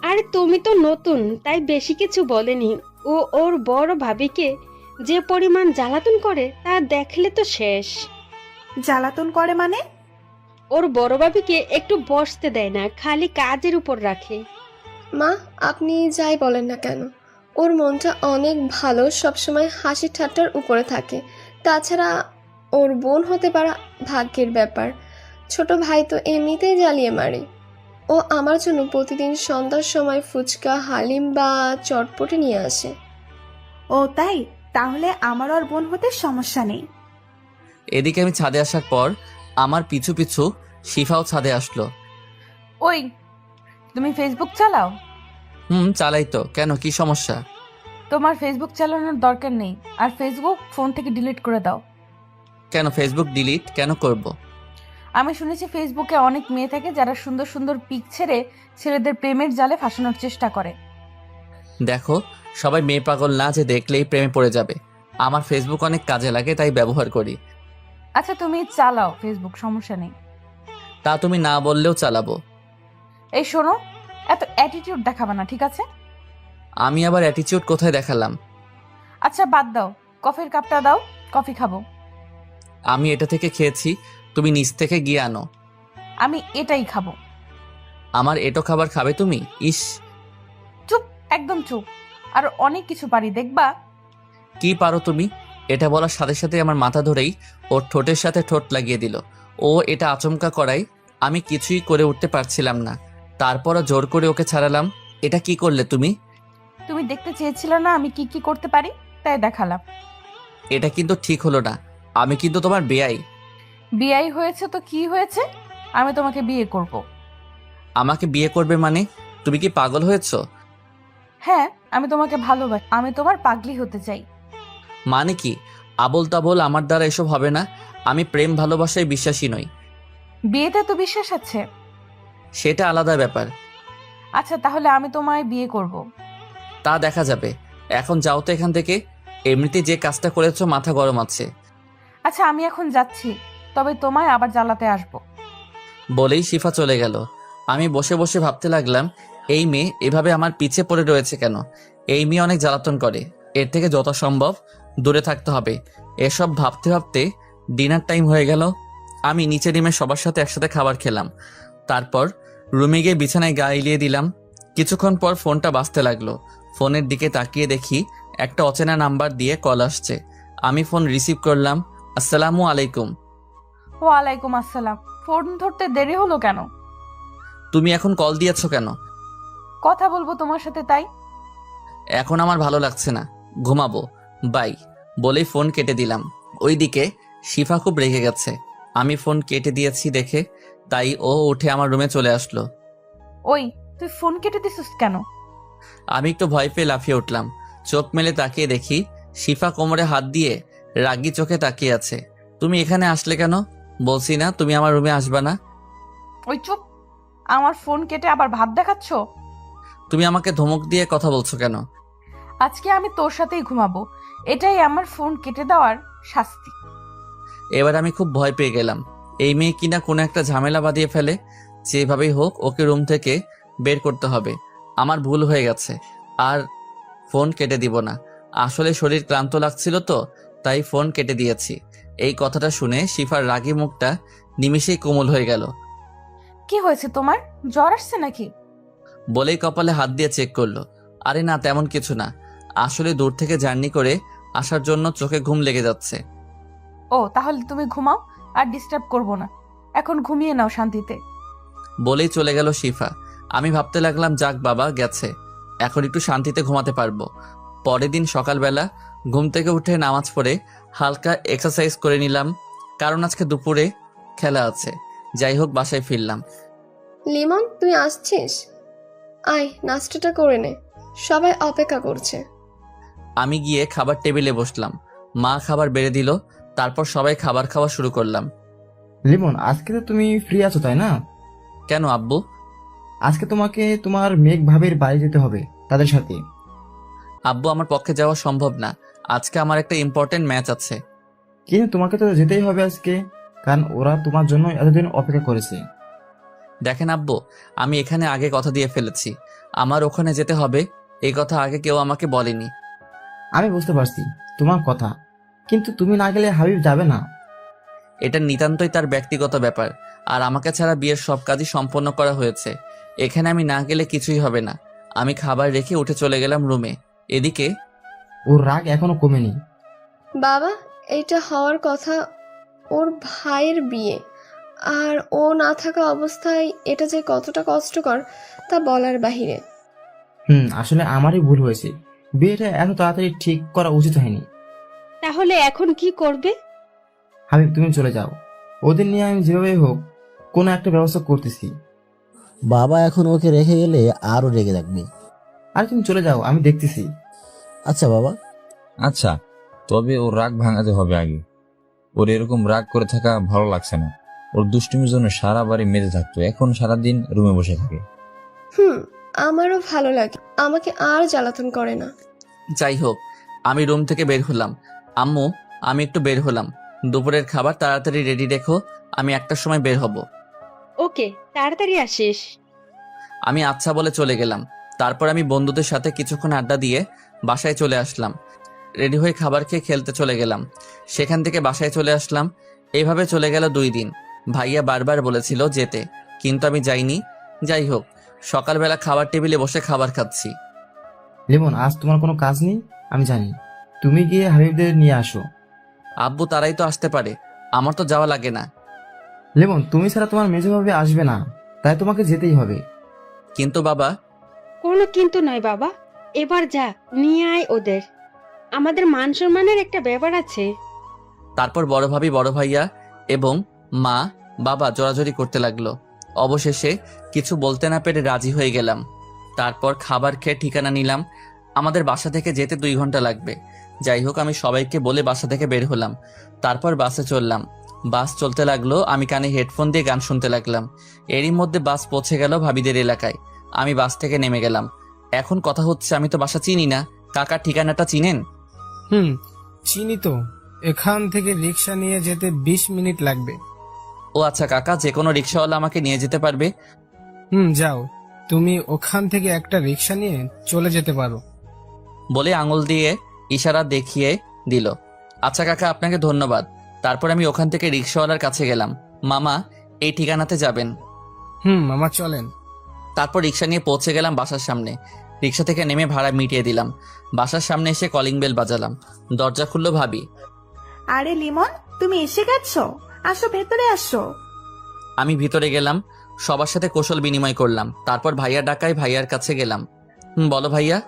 আর তুমি তো নতুন, তাই বেশি কিছু বলেনি। ও ওর বড় ভাবিকে যে পরিমাণ জ্বালাতন করে তা দেখলে তো শেষ। জ্বালাতন করে মানে? ওর বড় ভাবিকে একটু বসতে দেয় না, খালি কাজের উপর রাখে। মা, আপনি যাই বলেন না কেন, ওর মনটা অনেক ভালো, সবসময় হাসি ঠাট্টার উপরে থাকে। তাছাড়া ওর বোন হতে পারা ভাগ্যের ব্যাপার। ছোট ভাই তো এমনিতেই জ্বালিয়ে মারে। ও আমার জন্য প্রতিদিন সন্ধ্যার সময় ফুচকা, হালিম বা চটপটি নিয়ে আসে। ও তাই, তাহলে আমার ওর বোন হতে সমস্যা নেই। এদিকে আমি ছাদে আসার পর আমার পিছু পিছু শিফাও ছাদে আসলো। ওই, তুমি ফেসবুক চালাও? চালাই তো, কেন কি সমস্যা? তোমার ফেসবুক চালানোর দরকার নেই, আর ফেসবুক ফোন থেকে ডিলিট করে দাও। কেন ফেসবুক ডিলিট কেন করব? আমি শুনেছি ফেসবুকে অনেক মেয়ে থাকে যারা সুন্দর সুন্দর পিক ছেড়ে ছেলেদের প্রেমের জালে ফাঁসানোর চেষ্টা করে। দেখো, সবাই মেয়ে পাগল না যে দেখলেই প্রেমে পড়ে যাবে। আমার ফেসবুক অনেক কাজে লাগে, তাই ব্যবহার করি। আচ্ছা তুমি চালাও ফেসবুক, সমস্যা নেই। তা তুমি না বললেও চালাবো। এই শোনো, এত অ্যাটিটিউড দেখাবে না, ঠিক আছে? আমি আবার অ্যাটিটিউড কোথায় দেখালাম? আচ্ছা বাদ দাও, কফির কাপটা দাও, কফি খাবো। আমি এটা থেকে খেয়েছি, তুমি নিচ থেকে গিয়ে আনো। আমি এটাই খাবো। আমার এটো খাবার খাবে তুমি? ইস, চুপ, একদম চুপ। আর অনেক কিছু পারি, দেখবা। কি পারো তুমি? এটা বলার সাথে সাথে আমার মাথা ধরেই ওর ঠোঁটের সাথে ঠোঁট লাগিয়ে দিল। ও এটা আচমকা করায় আমি কিছুই করে উঠতে পারছিলাম না। তারপরও জোর করে ওকে ছাড়ালাম। এটা কি করলে তুমি? তুমি দেখতে চেয়েছিলে না আমি কি কি করতে পারি, তাই দেখালাম। এটা কিন্তু ঠিক হলো না, আমি কিন্তু তোমার বেয়াই। বিয়ে হয়েছে তো কি হয়েছে, আমি তোমাকে বিয়ে করব। আমাকে বিয়ে করবে মানে? তুমি কি পাগল হয়েছো? হ্যাঁ, আমি তোমাকে ভালোবাসি, আমি তোমার পাগলি হতে চাই। মানে কি? আবোল তাবোল আমার দ্বারা এসব হবে না। আমি প্রেম ভালোবাসায় বিশ্বাসী নই। বিয়েতে তো বিশ্বাস আছে। সেটা আলাদা ব্যাপার। আচ্ছা তাহলে আমি তোমায় বিয়ে করব। তা দেখা যাবে। এখন যাও তো এখান থেকে। এমনিতে যে কাজটা করেছো মাথা গরম আছে। আচ্ছা আমি এখন যাচ্ছি, তবে তোমায় আবার জ্বালাতে আসবো। বলেই শিফা চলে গেল। আমি বসে বসে ভাবতে লাগলাম, এই মেয়ে এভাবে আমার পিছে পড়ে রয়েছে কেন? এই মেয়ে অনেক জ্বালাতন করে, এর থেকে যত সম্ভব দূরে থাকতে হবে। এসব ভাবতে ভাবতে ডিনার টাইম হয়ে গেল। আমি নিচে নেমে সবার সাথে একসাথে খাবার খেলাম। তারপর রুমে গিয়ে বিছানায় গা এলিয়ে দিলাম। কিছুক্ষণ পর ফোনটা বাজতে লাগলো। ফোনের দিকে তাকিয়ে দেখি একটা অচেনা নাম্বার দিয়ে কল আসছে। আমি ফোন রিসিভ করলাম। আসসালামু আলাইকুম। ওয়ালাইকুম আসসালাম। ফোন ধরতে দেরি হলো কেন? তুমি এখন কল দিয়েছো কেন? কথা বলবো তোমার সাথে, তাই। এখন আমার ভালো লাগছে না, ঘুমাবো, বাই বলেই ফোন কেটে দিলাম। ওইদিকে শিফা খুব রেগে গেছে। আমি ফোন কেটে দিয়েছি দেখে, তাই ও উঠে আমার রুমে চলে আসলো। ওই, তুই ফোন কেটে দিছিস কেন? আমি একটু ভয় পেয়ে লাফিয়ে উঠলাম। চোখ মেলে তাকিয়ে দেখি শিফা কোমরে হাত দিয়ে রাগী চোখে তাকিয়ে আছে। তুমি এখানে আসলে কেন? বলছি না তুমি আমার রুমে আসবা না? ওই চুপ, আমার ফোন কেটে আবার ভাব দেখাচ্ছ। তুমি আমাকে ধমক দিয়ে কথা বলছো কেন? আজকে আমি তোর সাথেই ঘুমাবো, এটাই আমার ফোন কেটে দেওয়ার শাস্তি। এবার আমি খুব ভয় পেয়ে গেলাম। এই মেয়ে কিনা কোনো একটা ঝামেলা বাঁধিয়ে ফেলে। যেভাবেই হোক ওকে রুম থেকে বের করতে হবে। আমার ভুল হয়ে গেছে, আর ফোন কেটে দিব না। আসলে শরীর ক্লান্ত লাগছিল তো, তাই ফোন কেটে দিয়েছি। এই কথাটা শুনে শিফার রাগী মুখটা নিমিষেই কোমল হয়ে গেল। কি হয়েছে তোমার, জ্বর আসছে নাকি? বলেই কপালে হাত দিয়ে চেক করলো। আরে না, তেমন কিছু না। আসলে দূর থেকে জার্নি করে আসার জন্য চোখে ঘুম লেগে যাচ্ছে। ও তাহলে তুমি ঘুমাও, আর ডিস্টার্ব করব না। এখন ঘুমিয়ে নাও শান্তিতে। বলেই চলে গেল শিফা। আমি ভাবতে লাগলাম, যাক বাবা গেছে, এখন একটু শান্তিতে ঘুমাতে পারবো। পরের দিন সকালবেলা ঘুম থেকে উঠে নামাজ পড়ে হালকা এক্সারসাইজ করে নিলাম, কারণ আজকে দুপুরে খেলা আছে। যাই হোক, বাসায় ফিরলাম। লিমন, তুই আসছিস? আয়, নাস্তাটা করে নে, সবাই অপেক্ষা করছে। আমি গিয়ে খাবার টেবিলে বসলাম। মা খাবার বেড়ে দিল, তারপর সবাই খাবার খাওয়া শুরু করলাম। লিমন, আজকে তো তুমি ফ্রি আছো তাই না? কেন আব্বু? আজকে তোমাকে তোমার মেঘ ভাবির বাড়ি যেতে হবে তাদের সাথে। আব্বু, আমার পক্ষে যাওয়া সম্ভব না। আজকে আমার একটা ইম্পর্টেন্ট ম্যাচ আছে। কিন্তু তোমাকে তো যেতেই হবে আজকে, কারণ ওরা তোমার জন্য এতদিন অপেক্ষা করেছে। দেখেন আব্বু, আমি এখানে আগে কথা দিয়ে ফেলেছি, আমার ওখানে যেতে হবে। এই কথা আগে কেউ আমাকে বলেনি। আমি বুঝতে পারছি তোমার কথা, কিন্তু তুমি না গেলে হাবিব যাবে না। এটা নিতান্তই তার ব্যক্তিগত ব্যাপার, আর আমাকে ছাড়া বিয়ের সব কাজই সম্পন্ন করা হয়েছে। এখানে আমি না গেলে কিছুই হবে না। আমি খাবার রেখে উঠে চলে গেলাম রুমে। এদিকে ওর রাগ এখনো কমেনি। বাবা, এটা হওয়ার কথা, ওর ভাইয়ের বিয়ে, আর ও না থাকা অবস্থায় এটা যে কতটা কষ্টকর তা বলার বাহিরে। আসলে আমারই ভুল হয়েছে, বিয়েটা এত তাড়াতাড়ি ঠিক করা উচিত হয়নি। তাহলে এখন কি করবে? হাবিব, তুমি চলে যাও, ওদের নিয়ে আমি যেভাবে হোক কোনো একটা ব্যবস্থা করতেছি। বাবা এখন ওকে রেখে গেলে আরো রেগে থাকবে। আর তুমি চলে যাও, আমি দেখতেছি। আচ্ছা বাবা। আচ্ছা, তবে ওর রাগ ভাঙাতে হবে আগে। ওর এরকম রাগ করে থাকা ভালো লাগছে না। ওর দুষ্টুমির জন্য সারা বাড়ি মেতে থাকতো, এখন সারাদিন রুমে বসে থাকে। আমারও ভালো লাগে, আমাকে আর জ্বালাতন করে না। যাই হোক, আমি রুম থেকে বের হলাম। আম্মু, আমি একটু বের হলাম। দুপুরের খাবার তাড়াতাড়ি রেডি রেখো, আমি 1টার সময় বের হব। ওকে, তাড়াতাড়ি আসিস। আমি আচ্ছা বলে চলে গেলাম। তারপর আমি বন্ধুদের সাথে কিছুক্ষণ আড্ডা দিয়ে বাসায় চলে আসলাম। রেডি হয়ে খাবার খেয়ে খেলতে চলে গেলাম। সেখান থেকে বাসায় চলে আসলাম। এইভাবে চলে গেল 2 দিন। ভাইয়া বারবার বলেছিল যেতে, কিন্তু আমি যাইনি। যাই হোক, সকালবেলা খাবার টেবিলে বসে খাবার খাচ্ছি। লিমন, আজ তোমার কোনো কাজ নেই আমি জানি, তুমি গিয়ে হাবিবদের নিয়ে আসো। আব্বু, তারাই তো আসতে পারে, আমার তো যাওয়া লাগে না। লিমন, তুমি ছাড়া তোমার মেজো ভাবে আসবে না, তাই তোমাকে যেতেই হবে। কিন্তু বাবা। কোনো কিন্তু নয় বাবা, এবার যা, নিয়ে আয় ওদের। আমাদের মান সম্মানের একটা ব্যাপার আছে। তারপর বড় ভাবি, বড় ভাইয়া এবং মা বাবা জোরাজোরি করতে লাগলো। অবশেষে কিছু বলতে না পেরে রাজি হয়ে গেলাম। তারপর খাবার খেয়ে ঠিকানা নিলাম। আমাদের বাসা থেকে যেতে 2 ঘন্টা লাগবে। যাই হোক, আমি সবাইকে বলে বাসা থেকে বের হলাম। তারপর বাসে চললাম। বাস চলতে লাগলো, আমি কানে হেডফোন দিয়ে গান শুনতে লাগলাম। এরই মধ্যে বাস পৌঁছে গেল ভাবিদের এলাকায়। আমি বাস থেকে নেমে গেলাম। এখন কথা হচ্ছে, আমি তো বাসা চিনি না। কাকার ঠিকানাটা চিনেন? চিনি তো, এখান থেকে রিক্সা নিয়ে যেতে 20 মিনিট লাগবে। ও আচ্ছা কাকা, যে কোনো রিক্সাওয়ালা আমাকে নিয়ে যেতে পারবে? যাও, তুমি ওখান থেকে একটা রিক্সা নিয়ে চলে যেতে পারো। বলে আঙুল দিয়ে ইশারা দেখিয়ে দিল। আচ্ছা কাকা, আপনাকে ধন্যবাদ। তারপর আমি ওখান থেকে রিক্সাওয়ালার কাছে গেলাম। মামা, এই ঠিকানাতে যাবেন? মামা চলেন। তারপর রিক্সা নিয়ে পৌঁছে গেলাম বাসার সামনে। রিক্সা থেকে নেমে ভাড়া মিটিয়ে দিলাম। বাসার সামনে এসে কলিং বেল বাজালাম। দরজা খুললো ভাবি। আরে লিমন, তুমি এসে গেছো, আসো ভেতরে আসো। আমি ভিতরে গেলাম, সবার সাথে কৌশল বিনিময় করলাম। তারপর ভাইয়া ডাকায় ভাইয়ার কাছে গেলাম। বলো ভাইয়া।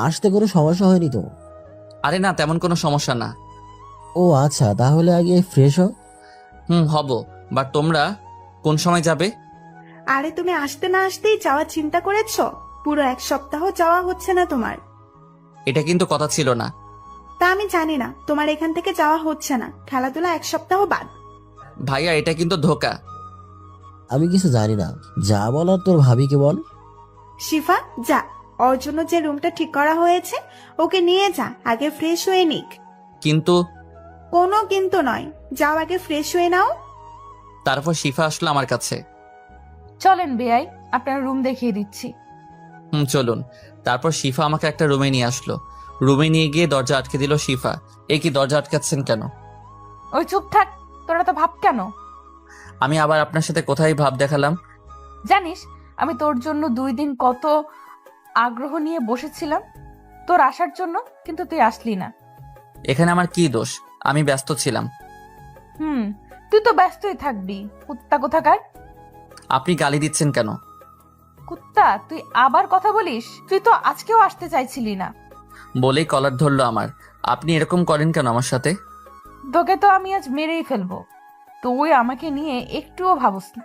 আসতে কোনো সমস্যা হয়নি তো? আরে না, তেমন কোনো সমস্যা না। ও আচ্ছা, তাহলে আগে ফ্রেশ হও। হব, বাট তোমরা কোন সময় যাবে? আরে তুমি আসতে না আসতেই যাওয়ার চিন্তা করেছো? পুরো 1 সপ্তাহ যাওয়া হচ্ছে না তোমার। এটা কিন্তু কথা ছিল না। তা আমি জানি না, তোমার এখান থেকে যাওয়া হচ্ছে না, খেলাধুলা 1 সপ্তাহ বাদ। ভাইয়া, এটা কিন্তু ধোকা। আমি কিছু জানি না, যা বলার তোর ভাবিকে বল। শিফা, যা, ওর জন্য যে রুমটা ঠিক করা হয়েছে ওকে নিয়ে যা, আগে ফ্রেশ হয়ে নিক। কিন্তু। কোনো কিন্তু নয়, যাও আগে ফ্রেশ হয়ে নাও। তারপর শিফা আসলো আমার কাছে। চলেন বেয়াই, আপনার রুম দেখিয়ে দিচ্ছি। চলুন। তারপর শিফা আমাকে একটা রুমে নিয়ে আসলো। রুমে নিয়ে গিয়ে দরজা আটকে দিল শিফা। এ কি, দরজা আটকাচ্ছেন কেন? ওই চুপ থাক, তোরা তো ভাব কেন? আমি আবার আপনার সাথে কোথায় ভাব দেখালাম? জানিস আমি তোর জন্য 2 দিন কত আগ্রহ নিয়ে বসেছিলাম তোর আসার জন্য, কিন্তু তুই আসলি না। এখানে আমার কি দোষ? আমি ব্যস্ত ছিলাম। তুই তো ব্যস্তই থাকবি, কুত্তা কোথাকার। আপনি গালি দিচ্ছেন কেন? কুত্তা, তুই আবার কথা বলিস? তুই তো আজকেও আসতে চাইছিলি না। বলেই কলার ধরলো আমার। আপনি এরকম করেন কেন আমার সাথে? তোকে তো আমি আজ মেরেই ফেলবো। তুই আমাকে নিয়ে একটুও ভাবস না।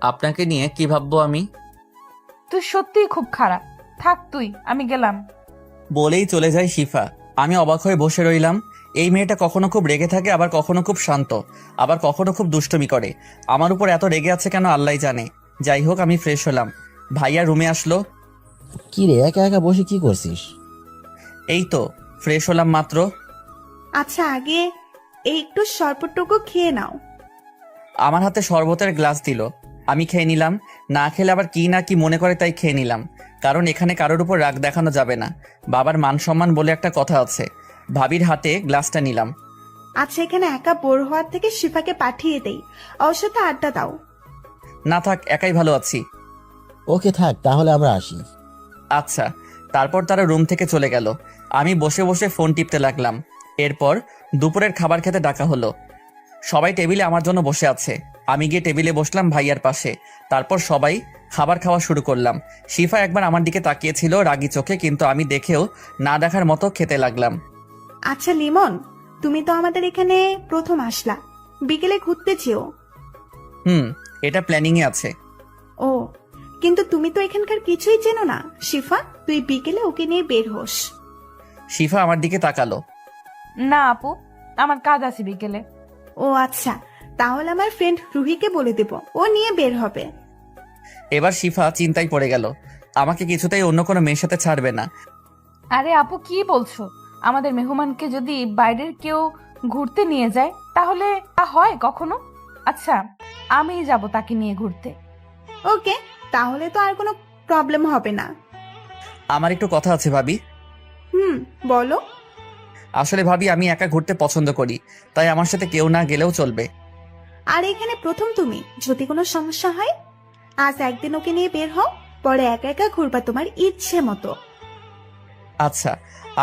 আপনাকে নিয়ে কি ভাববো আমি? তুই সত্যিই খুব খারাপ। থাক তুই, আমি গেলাম। বলেই চলে যায় শিফা। আমি অবাক হয়ে বসে রইলাম। এই মেয়েটা কখনো খুব রেগে থাকে, আবার কখনো খুব শান্ত, আবার কখনো খুব দুষ্টুমি করে। আমার উপর এত রেগে আছে কেন আল্লাহই জানে। যাই হোক, আমি ফ্রেশ হলাম। ভাইয়া রুমে আসলো। কি রে, একা একা বসে কি করছিস? এই তো ফ্রেশ হলাম মাত্র। আচ্ছা, আগে এই একটু শরবতটুকু খেয়ে নাও। আমার হাতে শরবতের গ্লাস দিল। আমি খেয়ে নিলাম। না খেলে আবার কি না কি মনে করে, তাই খেয়ে নিলাম। কারণ এখানে কারোর উপর রাগ দেখানো যাবে না। বাবার মান সম্মান বলে একটা কথা আছে। ভাবির হাতে গ্লাসটা নিলাম। আচ্ছা, এখানে একা বোর হওয়ার থেকে শিফাকে পাঠিয়ে দেই, ওর সাথে আড্ডা দাও। না থাক, একাই ভালো আছি। ওকে থাক, তাহলে আমরা আসি। আচ্ছা। তারপর তারা রুম থেকে চলে গেল। আমি বসে বসে ফোন টিপতে লাগলাম। এরপর দুপুরের খাবার খেতে ডাকা হলো। সবাই টেবিলে আমার জন্য বসে আছে। আমি গিয়ে টেবিলে বসলাম ভাইয়ার পাশে। তারপর সবাই খাবার খাওয়া শুরু করলাম। শিফা একবার আমার দিকে তাকিয়েছিল রাগী চোখে, কিন্তু আমি দেখেও না দেখার মতো খেতে লাগলাম। আচ্ছা লিমন, তুমি তো আমাদের এখানে প্রথম আসলা, বিকেলে ঘুরতে চেও। এটা প্ল্যানিং এ আছে। ও, কিন্তু তুমি তো এখানকার কিছুই চেনো না। শিফা, তুই বিকেলে ওকে নিয়ে বের হোস। শিফা আমার দিকে তাকালো। না আপু, আমার কাজ আছে বিকেলে। ও আচ্ছা, তাহলে আমার ফ্রেন্ড রুহিকে বলে দেব, ও নিয়ে বের হবে। এবার শিফা চিন্তায় পড়ে গেল। আমাকে কিছুতেই অন্য কোনো মেয়ের সাথে ছাড়বে না। আরে আপু, কি বলছো? আমাদের মেহমানকে যদি বাইরের কেউ ঘুরতে নিয়ে যায় তাহলে তা হয় কখনো? আচ্ছা, আমিই যাব তাকে নিয়ে ঘুরতে। ওকে, তাহলে তো আর কোনো প্রবলেম হবে না। আমার একটু কথা আছে ভাবি। বলো। আসলে ভাবি, আমি একা ঘুরতে পছন্দ করি, তাই আমার সাথে কেউ না গেলেও চলবে। আর এখানে প্রথম তুমি, যদি কোনো সমস্যা হয় আজ একদিন ওকে নিয়ে বের হও, পরে একা একা ঘুরবা তোমার ইচ্ছে মতো। আচ্ছা,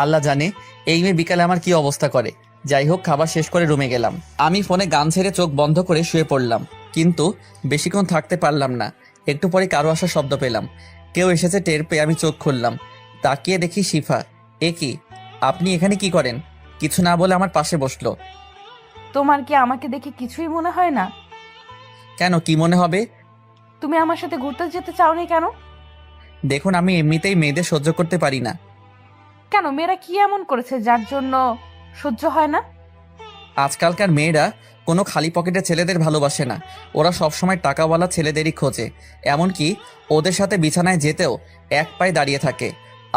আল্লাহ জানে এই মেয়ে বিকালে আমার কি অবস্থা করে। যাই হোক, খাবার শেষ করে রুমে গেলাম। আমি ফোনে গান ছেড়ে চোখ বন্ধ করে শুয়ে পড়লাম, কিন্তু বেশিক্ষণ থাকতে পারলাম না। একটু পরে কারো আসার শব্দ পেলাম। কেউ এসেছে টের পেয়ে আমি চোখ খুললাম। তাকিয়ে দেখি শিফা। এ কি, আপনি এখানে কি করেন? কিছু না বলে আমার পাশে বসলো। তোমার কি আমাকে দেখে কিছুই মনে হয় না? কেন, কি মনে হবে? তুমি আমার সাথে ঘুরতে যেতে চাওনি কেন? দেখুন, আমি এমনিতেই মেয়েদের সহ্য করতে পারি না। কেন, মেয়েরা কি এমন করেছে যার জন্য সহ্য হয় না? আজকালকার মেয়েরা কোনো খালি পকেটের ছেলেদের ভালোবাসে না। ওরা সবসময় টাকাওয়ালা ছেলেদেরই খোঁজে। এমনকি ওদের সাথে বিছানায় যেতেও এক পায়ে দাঁড়িয়ে থাকে।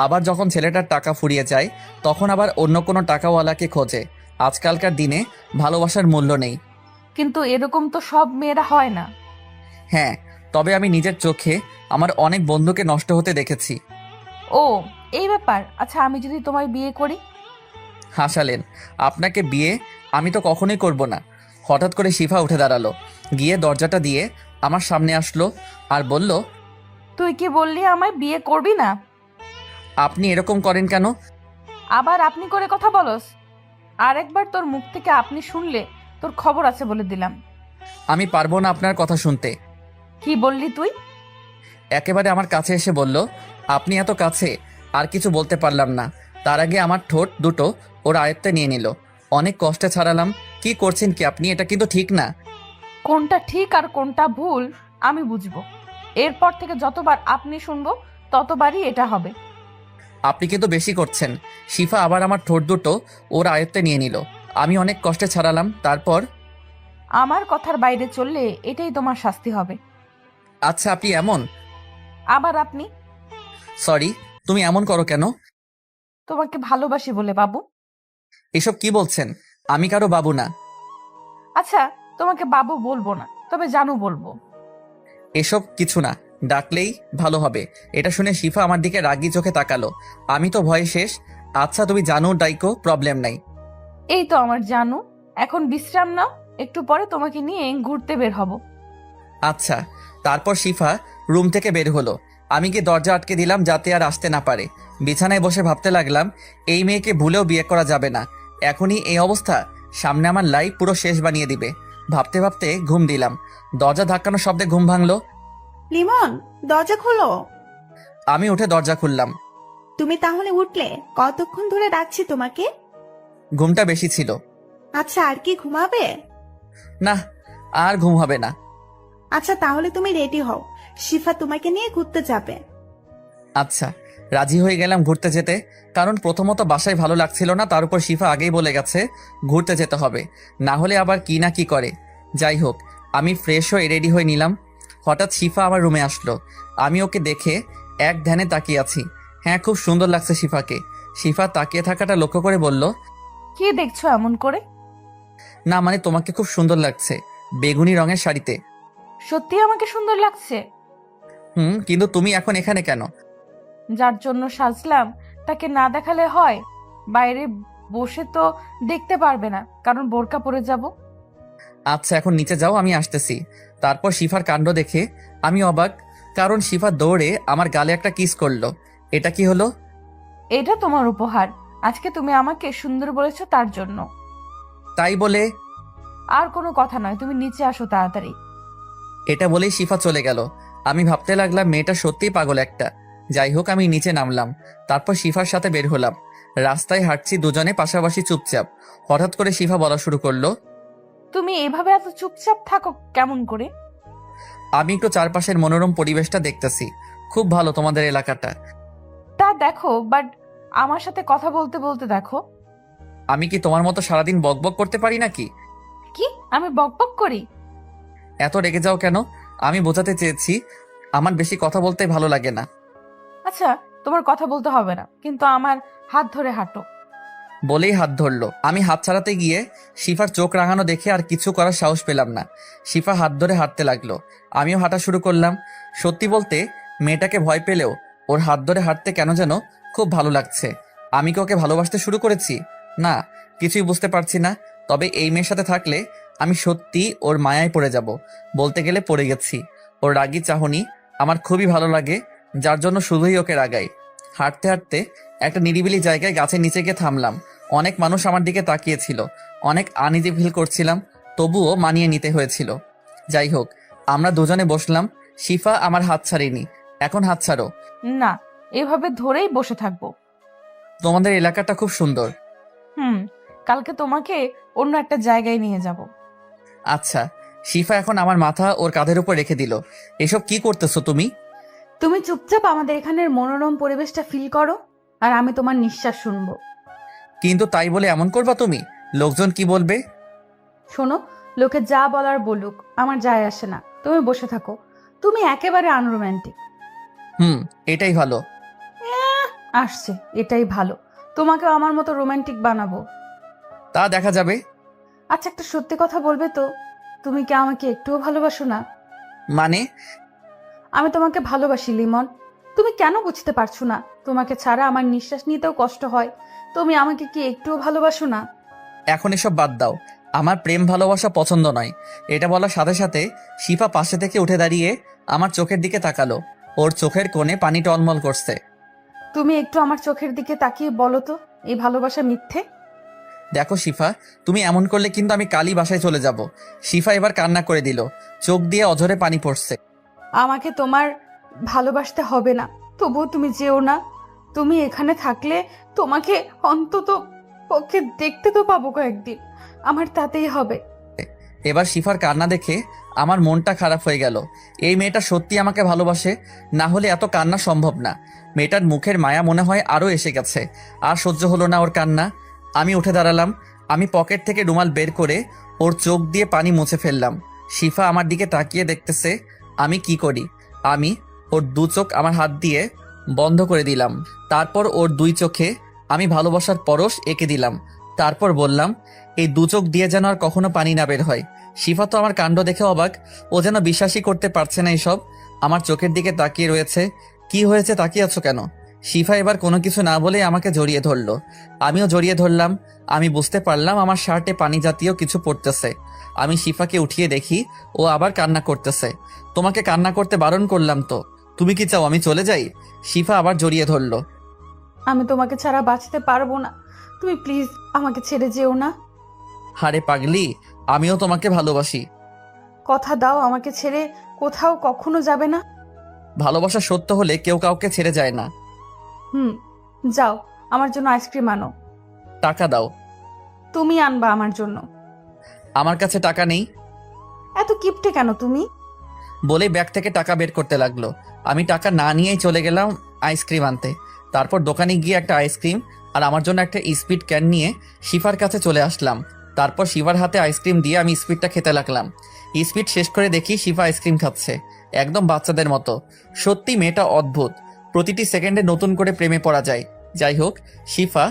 আবার যখন ছেলেটার টাকা ফুরিয়ে যায়, তখন আবার অন্য কোনো টাকাওয়ালাকে খোঁজে। আজকালকার দিনে ভালোবাসার মূল্য নেই। কিন্তু এরকম তো সব মেয়েরা হয় না। হ্যাঁ, তবে আমি নিজের চোখে আমার অনেক বন্ধুকে নষ্ট হতে দেখেছি। ও, এই ব্যাপার। আচ্ছা, আমি যদি তোমায় বিয়ে করি? হাসালেন। আপনাকে বিয়ে আমি তো কখনোই করব না। হঠাৎ করে শিফা উঠে দাঁড়ালো, গিয়ে দরজাটা দিয়ে আমার সামনে আসলো আর বলল, তুই কি বললি আমায় বিয়ে করবি না? আপনি এরকম করেন কেন? আবার আপনি করে কথা বলস? আর একবার তোর মুখ থেকে আপনি শুনলে তোর খবর আছে বলে দিলাম। আমি পারবো না আপনার কথা শুনতে। কি বললি তুই? একেবারে আমার কাছে এসে বলল। আপনি এত কাছে, আর কিছু বলতে পারলাম না। তার আগে আমার ঠোঁট দুটো ওর আয়ত্তে নিয়ে নিল। অনেক কষ্টে ছাড়ালাম। কি করছেন কি আপনি? এটা কিন্তু ঠিক না। কোনটা ঠিক আর কোনটা ভুল আমি বুঝবো। এরপর থেকে যতবার আপনি শুনবো ততবারই এটা হবে। আপনি কিন্তু বেশি করছেন। শিফা আবার আমার ঠোঁট দুটো ওর আয়ত্তে নিয়ে নিল। আমি অনেক কষ্টে ছাড়ালাম। তারপর, আমার কথার বাইরে চললে এটাই তোমার শাস্তি হবে। আচ্ছা, আপনি এমন? আবার আপনি? সরি, তুমি এমন করো কেন? তোমাকে ভালোবাসি বলে বাবু। এসব কি বলছেন? আমি কারো বাবু না। আচ্ছা, তোমাকে বাবু বলবো না, তবে জানু বলবো। এসব কিছু না, ডাকলেই ভালো হবে। এটা শুনে শিফা আমার দিকে রাগি চোখে তাকালো। আমি তো ভয়ে শেষ। আচ্ছা তুমি জানো ডাইকো, প্রবলেম নাই। এই তো আমার জানু, এখন বিশ্রাম নাও, একটু পরে তোমাকে নিয়ে ঘুরতে বের হব। আচ্ছা। তারপর শিফা রুম থেকে বের হলো। আমি গিয়ে দরজা আটকে দিলাম যাতে আর আসতে না পারে। বিছানায় বসে ভাবতে লাগলাম, এই মেয়েকে ভুলেও বিয়ে করা যাবে না। এখনই এই অবস্থা, সামনে আমার লাইফ পুরো শেষ বানিয়ে দিবে। ভাবতে ভাবতে ঘুম দিলাম। দরজা ধাক্কানোর শব্দে ঘুম ভাঙলো। লিমন, দরজা খোলো। আমি উঠে দরজা খুললাম। তুমি তাহলে উঠলে? কতক্ষণ ধরে ডাকছি তোমাকে। ঘুমটা বেশি ছিল। আচ্ছা, আর কি ঘুমাবে? না, আর ঘুম হবে না। আচ্ছা তাহলে তুমি রেডি হও, শিফা তোমাকে নিয়ে ঘুরতে যাবে। আচ্ছা, রাজি হয়ে গেলাম ঘুরতে যেতে। কারণ প্রথমত বাসায় ভালো লাগছিল না, তার উপর শিফা আগেই বলে গেছে ঘুরতে যেতে হবে, না হলে আবার কি না কি করে। যাই হোক, আমি ফ্রেশ হয়ে রেডি হয়ে নিলাম। হঠাৎ শিফা আমার রুমে আসলো। আমি ওকে দেখে এক ধ্যানে তাকিয়ে আছি। হ্যাঁ, খুব সুন্দর লাগছে শিফাকে। শিফা তাকিয়ে থাকাটা লক্ষ্য করে বলল, কি দেখছো এমন করে? না মানে তোমাকে খুব সুন্দর লাগছে বেগুনি রঙের শাড়িতে। সত্যি আমাকে সুন্দর লাগছে? কিন্তু তুমি এখন এখানে কেন? যার জন্য সাজলাম তাকে না দেখালে হয়? বাইরে বসে তো দেখতে পারবে না, কারণ বোরকা পরে যাব। আচ্ছা, এখন নিচে যাও, আমি আসতেছি। তারপর শিফার কাণ্ড দেখে আমি অবাক, কারণ শিফা দৌড়ে আমার গালে একটা কিস করলো। এটা কি হলো? এটা তোমার উপহার, আজকে তুমি আমাকে সুন্দর বলেছো তার জন্য। তাই বলে? আর কোনো কথা নয়, তুমি নিচে আসো তাড়াতাড়ি। এটা বলেই শিফা চলে গেল। আমি ভাবতে লাগলাম মেয়েটা সত্যিই পাগল একটা। যাই হোক, আমি নিচে নামলাম। তারপর শিফার সাথে বের হলাম। রাস্তায় হাঁটছি দুজনে পাশাপাশি চুপচাপ। হঠাৎ করে শিফা বলা শুরু করলো, তুমি এভাবে এত চুপচাপ থাকো কেমন করে? আমি একটু চারপাশের মনোরম পরিবেশটা দেখতেছি। খুব ভালো তোমাদের এলাকাটা। তা দেখো, বাট আমার সাথে কথা বলতে বলতে দেখো। আমি কি তোমার মতো সারাদিন বকবক করতে পারি নাকি? কি আমি বকবক করি? এত রেগে যাও কেন? আমি বোঝাতে চেয়েছি আমার বেশি কথা বলতে ভালো লাগে না। আচ্ছা, তোমার কথা বলতে হবে না, কিন্তু আমার হাত ধরে হাঁটো। বলেই হাত ধরলো। আমি হাত ছাড়াতে গিয়ে শিফার চোখ রাঙানো দেখে আর কিছু করার সাহস পেলাম না। শিফা হাত ধরে হাঁটতে লাগলো, আমিও হাঁটা শুরু করলাম। সত্যি বলতে মেয়েটাকে ভয় পেলেও ওর হাত ধরে হাঁটতে কেন যেন খুব ভালো লাগছে। আমি কি ওকে ভালোবাসতে শুরু করেছি? না, কিছুই বুঝতে পারছি না। তবে এই মেয়ের সাথে থাকলে আমি সত্যি ওর মায়ায় পড়ে যাব। বলতে গেলে পড়ে গেছি। ওর রাগী চাহনি আমার খুবই ভালো লাগে, যার জন্য শুধুই ওকে রাগাই। হাঁটতে হাঁটতে একটা নিরিবিলি জায়গায় গাছের নিচে গিয়ে থামলাম। অনেক মানুষ আমার দিকে তাকিয়েছিল। অনেক আনইজি ফিল করছিলাম, তবুও মানিয়ে নিতে হয়েছিল। যাই হোক, আমরা দুজনে বসলাম। শিফা আমার হাত ছাড়েনি। এখন হাত ছাড়ো। না, এভাবে ধরেই বসে থাকবো। তোমাদের এলাকাটা খুব সুন্দর। কালকে তোমাকে অন্য একটা জায়গায় নিয়ে যাব। আচ্ছা। শিফা এখন আমার মাথা ওর কাঁধের উপর রেখে দিল। এসব কি করতেছো তুমি? তুমি চুপচাপ আমাদের এখানের মনোরম পরিবেশটা ফিল করো, আর আমি তোমার নিঃশ্বাস শুনবো। কিন্তু তাই বলে এমন করবা তুমি? লোকজন কি বলবে? শোনো, লোকে যা বলার বলুক, আমার যায় আসে না। তুমি বসে থাকো। তুমি একেবারে আনরোম্যান্টিক। এটাই ভালো। আসছে, এটাই ভালো। তোমাকেও আমার মতো রোমান্টিক বানাবো। তা দেখা যাবে। আচ্ছা, একটা সত্যি কথা বলবে তো, তুমি কি আমাকে একটুও ভালোবাসো না? মানে? আমি তোমাকে ভালোবাসি লিমন। তুমি কেন বুঝতে পারছো না? তোমাকে ছাড়া আমার নিঃশ্বাস নিতেও কষ্ট হয়। তুমি আমাকে কি একটুও ভালোবাসো না? এখন এসব বাদ দাও। আমার প্রেম ভালোবাসা পছন্দ নয়। এটা বলার সাথে সাথে শিফা পাশে থেকে উঠে দাঁড়িয়ে আমার চোখের দিকে তাকালো। ওর চোখের কোণে পানি টলমল করছে। তুমি একটু আমার চোখের দিকে তাকিয়ে বলো তো, এই ভালোবাসা মিথ্যে? দেখো শিফা, তুমি এমন করলে কিন্তু আমি কালই বাসায় চলে যাব। শিফা এবার কান্না করে দিল। চোখ দিয়ে অঝরে পানি পড়ছে। আমাকে তোমার ভালোবাসতে হবে না, তবুও তুমি যেও না। তুমি এখানে থাকলে তোমাকে অন্তত পক্ষে দেখতে তো পাবো কয়েকদিন, আমার তাতেই হবে। এবার শিফার কান্না দেখে আমার মনটা খারাপ হয়ে গেল। এই মেয়েটা সত্যি আমাকে ভালোবাসে, না হলে এত কান্না সম্ভব না। মেয়েটার মুখের মায়া মনে হয় আরও এসে গেছে। আর সহ্য হলো না ওর কান্না। আমি উঠে দাঁড়ালাম। আমি পকেট থেকে রুমাল বের করে ওর চোখ দিয়ে পানি মুছে ফেললাম। শিফা আমার দিকে তাকিয়ে দেখতেছে আমি কি করি। আমি ওর দু চোখ আমার হাত দিয়ে বন্ধ করে দিলাম। তারপর ওর দুই চোখে আমি ভালোবাসার পরশ এঁকে দিলাম। তারপর বললাম, এই দু চোখ দিয়ে যেন আর কখনো পানি না বের হয়। শিফা তো আমার কাণ্ড দেখে অবাক। ও যেন বিশ্বাসই করতে পারছে না এসব। আমার চোখের দিকে তাকিয়ে রয়েছে। কি হয়েছে, তাকিয়ে আছো কেন? শিফা এবার কোনো কিছু না বলে আমাকে জড়িয়ে ধরলো। আমিও জড়িয়ে ধরলাম। আমি বুঝতে পারলাম আমার শার্টে পানি জাতীয় কিছু পড়তেছে। আমি শিফাকে উঠিয়ে দেখি ও আবার কান্না করতেছে। তোমাকে কান্না করতে বারণ করলাম তো, তুমি কি চাও আমি চলে যাই? শিফা আবার জড়িয়ে ধরলো। আমি তোমাকে ছাড়া বাঁচতে পারবো না, তুমি প্লিজ আমাকে ছেড়ে যেও না। হারে পাগলি, আমিও তোমাকে ভালোবাসি। কথা দাও আমাকে ছেড়ে কোথাও কখনো যাবে না। ভালোবাসা সত্য হলে কেউ কাউকে ছেড়ে যায় না। যাও, আমার জন্য আইসক্রিম আনো। টাকা দাও। তুমি আনবা আমার জন্য। আমার কাছে টাকা নেই। এত কিপটে কেন তুমি? বলে ব্যাগ থেকে টাকা বের করতে লাগলো। আমি টাকা না নিয়েই চলে গেলাম আইসক্রিম আনতে। তারপর দোকানে গিয়ে একটা আইসক্রিম আর আমার জন্য একটা স্পিড ক্যান নিয়ে শিফার কাছে চলে আসলাম। তারপর শিফার হাতে আইসক্রিম দিয়ে আমি স্পিডটা খেতে লাগলাম। স্পিড শেষ করে দেখি শিফা আইসক্রিম খাচ্ছে, একদম বাচ্চাদের মতো। সত্যি মেয়েটা অদ্ভুত, প্রতিটি সেকেন্ডে নতুন করে প্রেমে পড়া যায়। যাই হোক, শিফা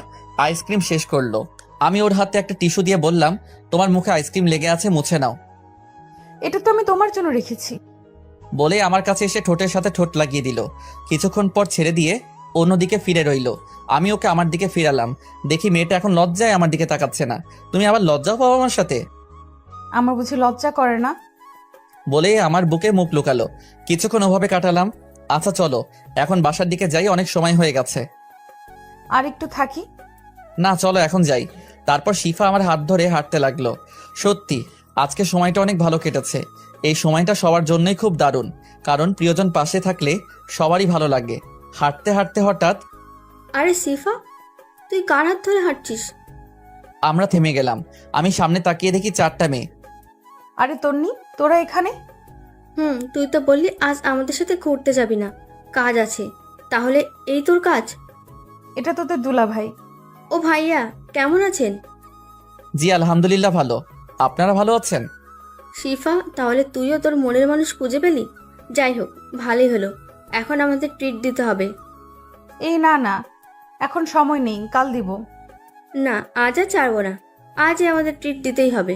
আইসক্রিম শেষ করলো। আমি ওর হাতে একটা টিস্যু দিয়ে বললাম, তোমার মুখে আইসক্রিম লেগে আছে, মুছে নাও। এটা তো আমি তোমার জন্য রেখেছি। বলে আমার কাছে এসে ঠোঁটের সাথে ঠোঁট লাগিয়ে দিল। কিছুক্ষণ পর ছেড়ে দিয়ে অন্যদিকে ফিরে রইল। আমি ওকে আমার দিকে ফিরালাম। দেখি মেয়েটা এখন লজ্জায় আমার দিকে তাকাচ্ছে না। তুমি আবার লজ্জাও পাও আমার সাথে? আমার বুঝি লজ্জা করে না? বলে আমার বুকে মুখ লুকালো। কিছুক্ষণ ওভাবে কাটালাম। আচ্ছা চলো এখন বাসার দিকে যাই, অনেক সময় হয়ে গেছে। আর একটু থাকি। না চলো এখন যাই। তারপর শিফা আমার হাত ধরে হাঁটতে লাগলো। সত্যি আজকে সময়টা অনেক ভালো কেটেছে। এই সময়টা সবার জন্যই খুব দারুণ, কারণ প্রিয়জন পাশে থাকলে সবারই ভালো লাগে। হাঁটতে হাঁটতে হঠাৎ আরে সিফা, তুই কার হাত ধরে হাঁটছিস? আমরা থেমে গেলাম। আমি সামনে তাকিয়ে দেখি 4টা মেয়ে। আরে তন্নি, তোরা এখানে? তুই তো বললি আজ আমাদের সাথে ঘুরতে যাবি না, কাজ আছে। তাহলে এই তোর কাজ? এটা তোদের দুলা ভাই। ও ভাইয়া, কেমন আছেন? জি আলহামদুলিল্লাহ ভালো। আপনারা ভালো আছেন? শিফা, তাহলে তুইও তোর মনের মানুষ খুঁজে পেলি। যাই হোক, ভালোই হলো। এখন আমাদের ট্রিট দিতে হবে। এই না না, এখন সময় নেই, কাল দিব। না, আজ আর ছাড়বো না, আজই আমাদের ট্রিট দিতেই হবে।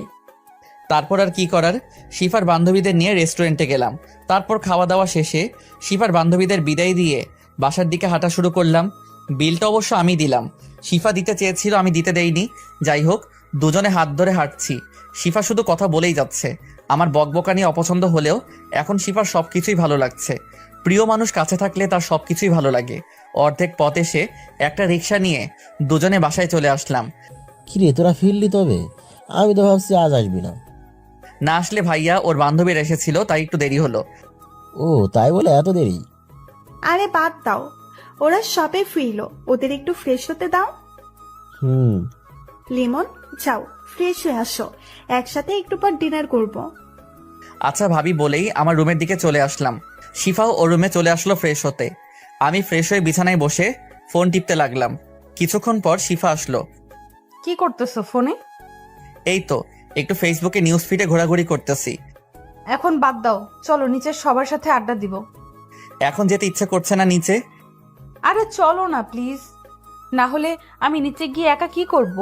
তারপর আর কি করার, শিফার বান্ধবীদের নিয়ে রেস্টুরেন্টে গেলাম। তারপর খাওয়া দাওয়া শেষে শিফার বান্ধবীদের বিদায় দিয়ে বাসার দিকে হাঁটা শুরু করলাম। বিলটা অবশ্য আমি দিলাম, শিফা দিতে চেয়েছিল, আমি দিতে দেইনি। যাই হোক, দুজনে হাত ধরে হাঁটছি। শিফা শুধু কথা বলেই যাচ্ছে। আমার বকবকানি অপছন্দ হলেও এখন শিফার সবকিছুই ভালো লাগছে। প্রিয় মানুষ কাছে থাকলে তার সবকিছুই ভালো লাগে। অর্ধেক পথ এসে একটা রিক্সা নিয়ে দুজনে বাসায় চলে আসলাম। কিরে তোরা ফিরলি তবে? আমি তো ভাবছি আজ আসবি না। না আসলে ভাইয়া ওর বান্ধবীরা এসেছিল, তাই একটু দেরি হলো। ও তাই বলে এত দেরি? আরে বাদ দাও, ওরা সবে ফিরলো, ওদের একটু ফ্রেশ হতে দাও। লিমন, যাও ফ্রেশ হয়ে আসো, একসাথে একটু পর ডিনার করব। আচ্ছা ভাবি বলেই আমার রুমের দিকে চলে আসলাম। শিফাও ওর রুমে চলে আসলো ফ্রেশ হতে। আমি ফ্রেশ হয়ে বিছানায় বসে ফোন টিপতে লাগলাম। কিছুক্ষণ পর শিফা আসলো। কি করতেছো ফোনে? এই তো একটু ফেসবুকে নিউজ ফিডে ঘোরাঘুরি করতেছি। এখন বাদ দাও, চলো নিচে সবার সাথে আড্ডা দিব। এখন যেতে ইচ্ছে করছে না নিচে। আরে চলো না প্লিজ, না হলে আমি নিচে গিয়ে একা কি করব?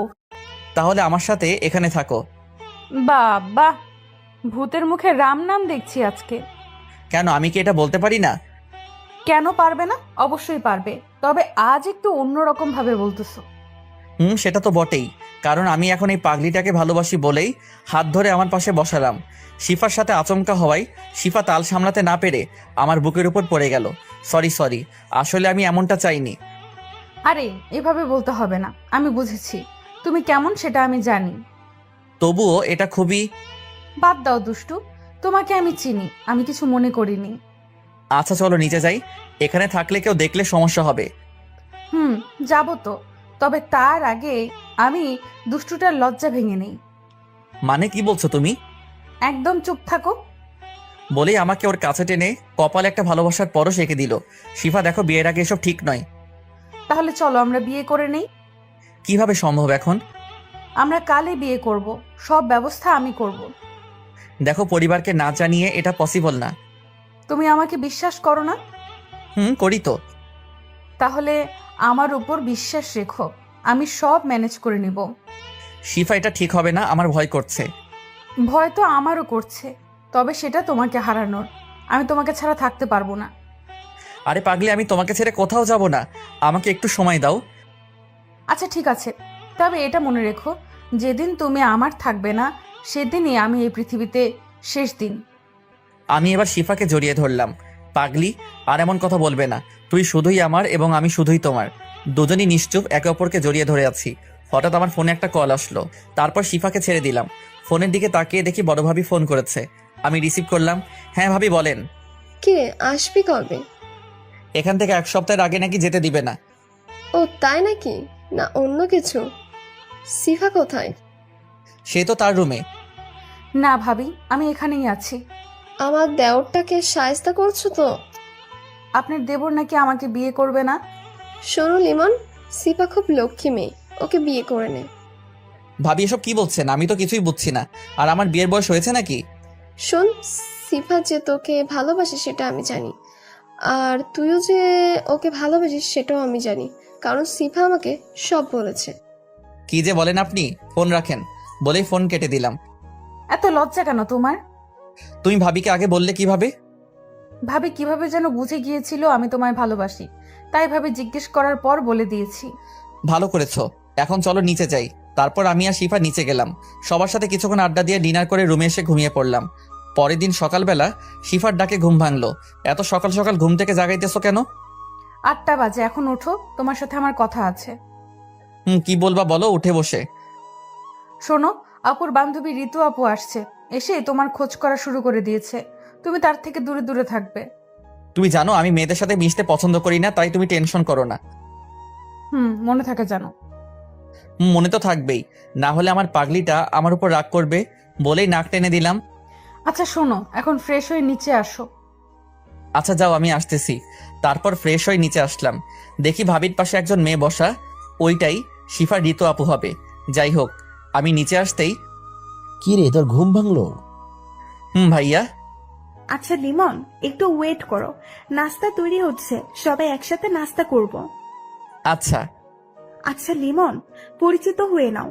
তাহলে আমার সাথে এখানে থাকো। বাবা, ভূতের মুখে রাম নাম দেখছি আজকে। কেন, আমি কি এটা বলতে পারি না? কেন পারবে না? অবশ্যই পারবে, তবে আজ একটু অন্যরকম ভাবে বলতেছো। সেটা তো বটেই, কারণ আমি এখন এই পাগলিটাকে ভালোবাসি বলেই হাত ধরে আমার পাশে বসালাম। শিফার সাথে আচমকা হওয়ায় শিফা তাল সামলাতে না পেরে আমার বুকের উপর পড়ে গেল। সরি, আসলে আমি এমনটা চাইনি। আরে এভাবে বলতে হবে না, আমি বুঝেছি তুমি কেমন সেটা আমি জানি। তবুও এটা খুবই... বাদ দাও দুষ্টু, তোমাকে আমি চিনি, আমি কিছু মনে করিনি। আচ্ছা চলো নিচে যাই, এখানে থাকলে কেউ দেখলে সমস্যা হবে। যাবো তো, তবে তার আগে আমি দুষ্টুটার লজ্জা ভেঙে নেই। মানে কি বলছো তুমি? একদম চুপ থাকো। বলেই আমাকে ওর কাছে টেনে কপালে একটা ভালোবাসার পরশ এঁকে দিল। শিফা দেখো, বিয়ের আগে এসব ঠিক নয়। তাহলে চলো আমরা বিয়ে করে নেই। কিভাবে সম্ভব এখন? আমরা কালই বিয়ে করব, সব ব্যবস্থা আমি করব। দেখো, পরিবারকে না জানিয়ে এটা পসিবল না। তুমি আমাকে বিশ্বাস করো না? করি তো। তাহলে আমার উপর বিশ্বাস রেখো, আমি সব ম্যানেজ করে নিব। শিফা, এটা ঠিক হবে না, আমার ভয় করছে। ভয় তো আমারও করছে, তবে সেটা তোমাকে হারানোর। আমি তোমাকে ছাড়া থাকতে পারবো না। আরে পাগলি, আমি তোমাকে ছেড়ে কোথাও যাব না, আমাকে একটু সময় দাও। আচ্ছা ঠিক আছে, তবে এটা মনে রেখো, যেদিন তুমি আমার থাকবে না সেদিনই আমি এই পৃথিবীতে শেষ দিন। আমি এবার শিফাকে জড়িয়ে ধরলাম। পাগলি, আর এমন কথা বলবে না, তুই শুধুই আমার এবং আমি শুধুই তোমার। দুজনই নিশ্চুপ একে অপরকে জড়িয়ে ধরে আছি। হঠাৎ আমার ফোনে একটা কল আসলো, তারপর শিফাকে ছেড়ে দিলাম। ফোনের দিকে তাকিয়ে দেখি বড় ভাবি ফোন করেছে। আমি রিসিভ করলাম। হ্যাঁ ভাবি, বলেন। কে আসবি কবে? এখান থেকে 1 সপ্তাহের আগে নাকি যেতে দিবে না। ও তাই নাকি? না অন্য কিছু? সিফা কোথায়? সে তো তার রুমে। না ভাবি, আমি এখানেই আছি। আমার দেওরটাকে শায়েস্তা করছো তো? আপনার দেবর নাকি আমাকে বিয়ে করবে না। শোনো লিমন, সিফা খুব লক্ষ্মী মেয়ে, ওকে বিয়ে করে নে। ভাবি এসব কি বলছেন? আমি তো কিছুই বুঝছি না। আর আমার বিয়ের বয়স হয়েছে নাকি? শোন, সিফা যে তোকে ভালোবাসে সেটা আমি জানি, আর তুইও যে ওকে ভালোবাসিস সেটাও আমি জানি, কারণ সিফা আমাকে সব বলেছে। কি যে বলেন আপনি! ফোন রাখেন বলেই ফোন কেটে দিলাম। এত লজ্জা কেন তোমার? তুমি ভাবিকে আগে বললে কিভাবে? ভাবি কিভাবে যেন বুঝে গিয়েছিল আমি তোমায় ভালোবাসি, তাই ভাবে জিজ্ঞেস করার পর বলে দিয়েছি। ভালো করেছো। এখন চলো নিচে যাই। তারপর আমি আর শিফা নিচে গেলাম। সবার সাথে কিছুক্ষণ আড্ডা দিয়ে ডিনার করে রুমে এসে ঘুমিয়ে পড়লাম। পরের দিন সকালবেলা শিফার ডাকে ঘুম ভাঙলো। এত সকাল সকাল ঘুম থেকে জাগাইতেছো কেন? 8টা বাজে, এখন ওঠো, তোমার সাথে আমার কথা আছে। কি বলবা বলো, উঠে বসে। শোনো, আপুর বান্ধবী ঋতু আপু আসছে, এসে তোমার খোঁজ করা শুরু করে দিয়েছে। তুমি তার থেকে দূরে দূরে থাকবে। তুমি জানো আমি মেয়েদের সাথে মিশতে পছন্দ করি না, তাই তুমি টেনশন করো না। মনে থাকে জানো। মনে তো থাকবেই, না হলে আমার পাগলিটা আমার উপর রাগ করবে বলেই নাক টেনে দিলাম। আচ্ছা শোনো, এখন ফ্রেশ হয়ে নিচে আসো। আচ্ছা যাও, আমি আসতেছি। তারপর ফ্রেশ হয়ে নিচে আসলাম। দেখি ভাবির পাশে একজন মেয়ে বসা, ওইটাই শিফা ঋতু আপু হবে। যাই হোক, আমি নিচে আসতেই, কি রে, তোর ঘুম ভাঙলো? ভাইয়া। আচ্ছা লিমন, একটু ওয়েট করো, নাস্তা তৈরি হচ্ছে, সবাই একসাথে নাস্তা করব। আচ্ছা। আচ্ছা লিমন, পরিচিত হয়ে নাও,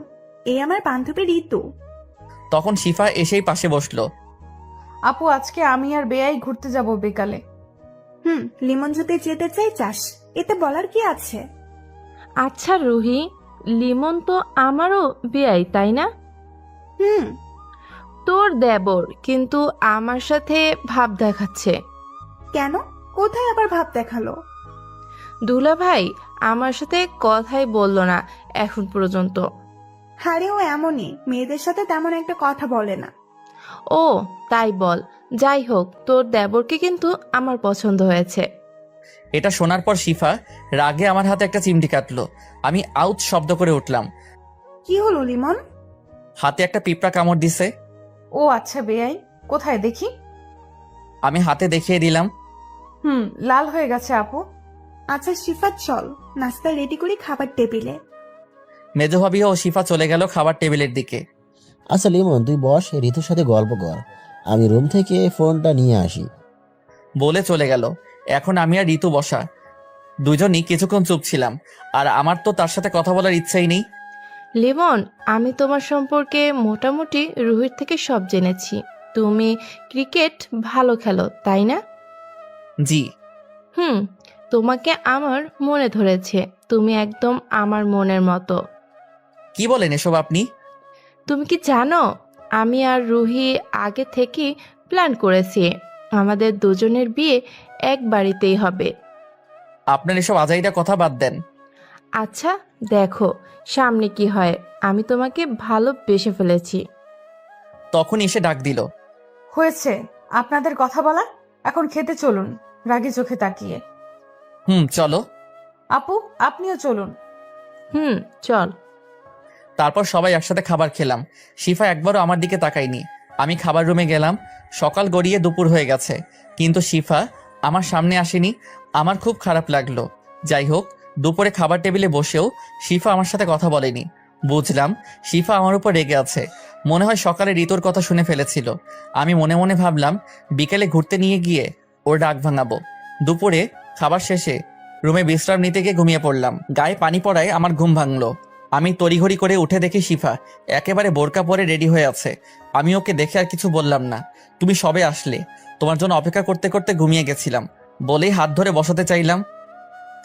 এই আমার বান্ধবী ঋতু। তখন শিফা এসেই পাশে বসলো। আপু, আজকে আমি আর বেয়াই ঘুরতে যাব বিকালে। লিমন যদি যেতে চাই চাস, এতে বলার কি আছে? আচ্ছা রুহি, লিমন তো আমারও বেয়াই, তাই না? তোর দেবর কিন্তু আমার সাথে ভাব দেখাচ্ছে। কেন? কোথায় আবার ভাব দেখালো? দুলা ভাই আমার সাথে কথাই বললো না এখন পর্যন্ত। হারে ও এমনই, মেয়েদের সাথে তেমন একটা কথা বলে না। ও তাই বল। যাই হোক, তোর দেবরকে কিন্তু আমার পছন্দ হয়েছে। এটা শোনার পর শিফা রাগে আমার হাতে একটা চিমটি কাটলো। আমি আউট শব্দ করে উঠলাম। কি হলো লিমন? হাতে একটা পিঁপড়া কামড় দিছে। ও আচ্ছা বেয়াই, কোথায় দেখি? আমি হাতে দেখিয়ে দিলাম। লাল হয়ে গেছে আপু। আচ্ছা শিফা, চল নাস্তা রেডি করি খাবার টেবিলে। মেজো ভাবি ও শিফা চলে গেল খাবার টেবিলের দিকে। আচ্ছা লিমন, তুই বস, ঋতুর সাথে গল্প কর, আমি রুম থেকে ফোনটা নিয়ে আসি বলে চলে গেল। এখন আমি আর ঋতু বসা, দুজনই কিছুক্ষণ চুপ ছিলাম। আর আমার তো তার সাথে কথা বলার ইচ্ছাই নেই। লিমন, আমি তোমার সম্পর্কে মোটামুটি রুহির থেকে সব জেনেছি। তুমি ক্রিকেট ভালো খেলো, তাই না? জি। তোমাকে আমার মনে ধরেছে। তুমি একদম আমার মনের মতো। কি বলেন এসব আপনি? তুমি কি জানো, আমি আর রুহি আগে থেকে প্ল্যান করেছি আমাদের দুজনের বিয়ে এক বাড়িতেই হবে। আপনার এসব আজাইরা কথা বাদ দেন। আচ্ছা দেখো সামনে কি হয়। আমি তোমাকে ভালোবেসে ফেলেছি। তখন এসে ডাক দিল। হয়েছে আপনাদের কথা বলা, এখন খেতে চলুন, রাগে চোখে তাকিয়ে। চলো। আপু, আপনিও চলুন। চল। তারপর সবাই একসাথে খাবার খেলাম। শিফা একবারও আমার দিকে তাকায়নি। আমি খাবার রুমে গেলাম। সকাল গড়িয়ে দুপুর হয়ে গেছে, কিন্তু শিফা আমার সামনে আসেনি। আমার খুব খারাপ লাগলো। যাই হোক, দুপুরে খাবার টেবিলে বসেও শিফা আমার সাথে কথা বলেনি। বুঝলাম শিফা আমার উপর রেগে আছে। মনে হয় সকালে ঋতুর কথা শুনে ফেলেছিল। আমি মনে মনে ভাবলাম বিকেলে ঘুরতে নিয়ে গিয়ে ওর রাগ ভাঙাবো। দুপুরে খাবার শেষে রুমে বিশ্রাম নিতে গিয়ে ঘুমিয়ে পড়লাম। গায়ে পানি পড়ায় আমার ঘুম ভাঙলো। আমি তড়িঘড়ি করে উঠে দেখি শিফা একেবারে বোরকা পরে রেডি হয়ে আছে। আমি ওকে দেখে আর কিছু বললাম না। তুমি সবে আসলে, তোমার জন্য অপেক্ষা করতে করতে ঘুমিয়ে গেছিলাম বলেই হাত ধরে বসাতে চাইলাম।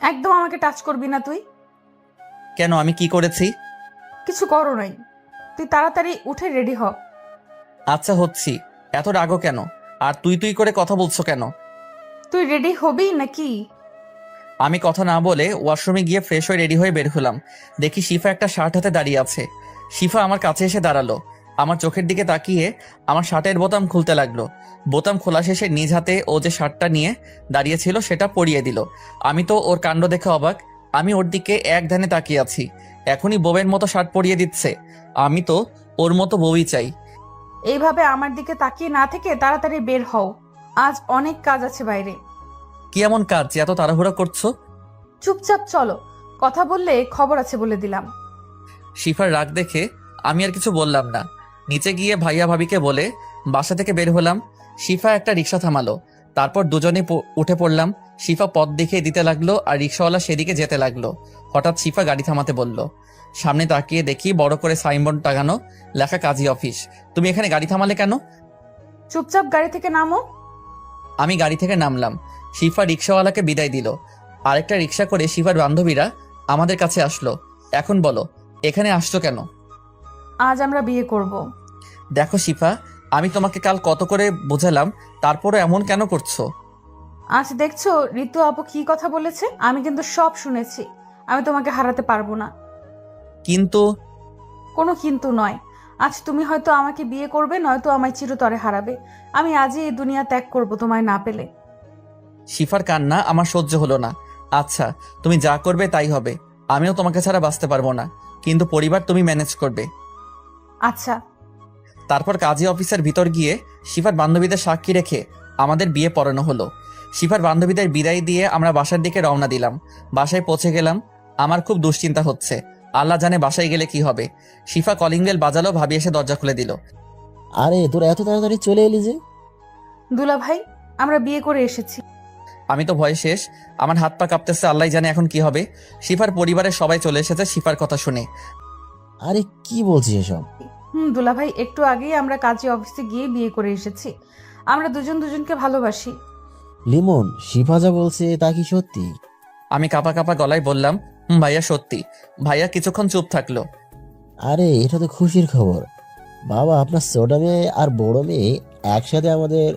একদম আমাকে টাচ করবি না তুই। কেন, আমি কি করেছি? কিছু করো নাই, তুই তাড়াতাড়ি উঠে রেডি হ। আচ্ছা হচ্ছি, এত রাগও কেন? আর তুই তুই করে কথা বলছো কেন? তুই রেডি হবি নাকি? আমি কথা না বলে ওয়াশরুমে গিয়ে ফ্রেশ হয়ে রেডি হয়ে বের হলাম। দেখি শিফা একটা শার্ট হাতে দাঁড়িয়ে আছে। শিফা আমার কাছে এসে দাঁড়ালো, আমার চোখের দিকে তাকিয়ে আমার শার্টের বোতাম খুলতে লাগলো। বোতাম খোলা শেষে নিজ হাতে ও যে শার্টটা নিয়ে দাঁড়িয়েছিল সেটা পরিয়ে দিল। আমি তো ওর কাণ্ড দেখে অবাক। আমি ওর দিকে এক ধ্যানে তাকিয়ে আছি। এখনই বউয়ের মতো শার্ট পরিয়ে দিচ্ছে। আমি তো ওর মতো বউই চাই। এইভাবে আমার দিকে তাকিয়ে না থেকে তাড়াতাড়ি বের হও, আজ অনেক কাজ আছে বাইরে। কি এমন কাজ যে এত তাড়াহুড়া করছো? চুপচাপ চলো, কথা বললে খবর আছে বলে দিলাম। শিফার রাগ দেখে আমি আর কিছু বললাম না। নিচে গিয়ে ভাইয়া ভাবিকে বলে বাসা থেকে বের হলাম। শিফা একটা রিক্সা থামালো, তারপর দুজনে উঠে পড়লাম। শিফা পথ দেখিয়ে দিতে লাগলো আর রিক্সাওয়ালা সেদিকে যেতে লাগলো। হঠাৎ শিফা গাড়ি থামাতে বলল। সামনে তাকিয়ে দেখি বড় করে সাইনবোর্ড টাঙানো, লেখা কাজী অফিস। তুমি এখানে গাড়ি থামালে কেন? চুপচাপ গাড়ি থেকে নামো। আমি গাড়ি থেকে নামলাম। শিফা রিক্সাওয়ালাকে বিদায় দিল। আরেকটা রিক্সা করে শিফার বান্ধবীরা আমাদের কাছে আসলো। এখন বলো, এখানে আসছো কেন? আজ আমরা বিয়ে করব। দেখো শিফা, আমি তোমাকে কাল কত করে বোঝালাম, তারপরে এমন কেন করছো? আজ দেখছো ঋতু আপু কি কথা বলেছে, আমি কিন্তু সব শুনেছি। আমি তোমাকে হারাতে পারবো না। কিন্তু কোনো কিন্তু নয়, আজ তুমি হয়তো আমাকে বিয়ে করবে, নয়তো আমায় চিরতরে হারাবে। আমি আজই এই দুনিয়া ত্যাগ করব তোমায় না পেলে। শিফার কান্না আমার সহ্য হলো না। আচ্ছা, তুমি যা করবে তাই হবে। আমিও তোমাকে ছাড়া বাঁচতে পারবো না, কিন্তু পরিবার তুমি ম্যানেজ করবে। আচ্ছা। তারপর কাজী অফিসের ভিতর গিয়ে শিফার বান্ধবীদের সাক্ষী রেখে আমাদের বিয়ে পড়ানো হলো। শিফার বান্ধবীদের বিদায় দিয়ে আমরা বাসার দিকে রওনা দিলাম। বাসায় পৌঁছে গেলাম। আমার খুব দুশ্চিন্তা হচ্ছে, আল্লাহ জানে বাসায় গেলে কি হবে। শিফা কলিং বেল বাজালো, ভাবি এসে দরজা খুলে দিল। আরে তোর এত তাড়াতাড়ি চলে এলি যে? দুলা ভাই, আমরা বিয়ে করে এসেছি। আমি তো ভয়ে শেষ, আমার হাত পা কাঁপতেছে, আল্লাহ জানে এখন কি হবে। শিফার পরিবারের সবাই চলে এসেছে শিফার কথা শুনে। আরে কি বলছিস এসব? দুলা ভাই, একটু আগেই আমরা কাজী অফিসে গিয়ে বিয়ে করে এসেছি। আমরা দুজন দুজনকে ভালোবাসি। লিমন, শিফা যা বলছে তা কি সত্যি? আমি কাঁপা কাঁপা গলায় বললাম, ভাইয়া সত্যি। ভাইয়া কিছুক্ষণ চুপ থাকলো। আরে এটা তো খুশির খবর। বাবা, আপনার ছোট মেয়ে আর বড় মেয়ে একসাথে আমাদের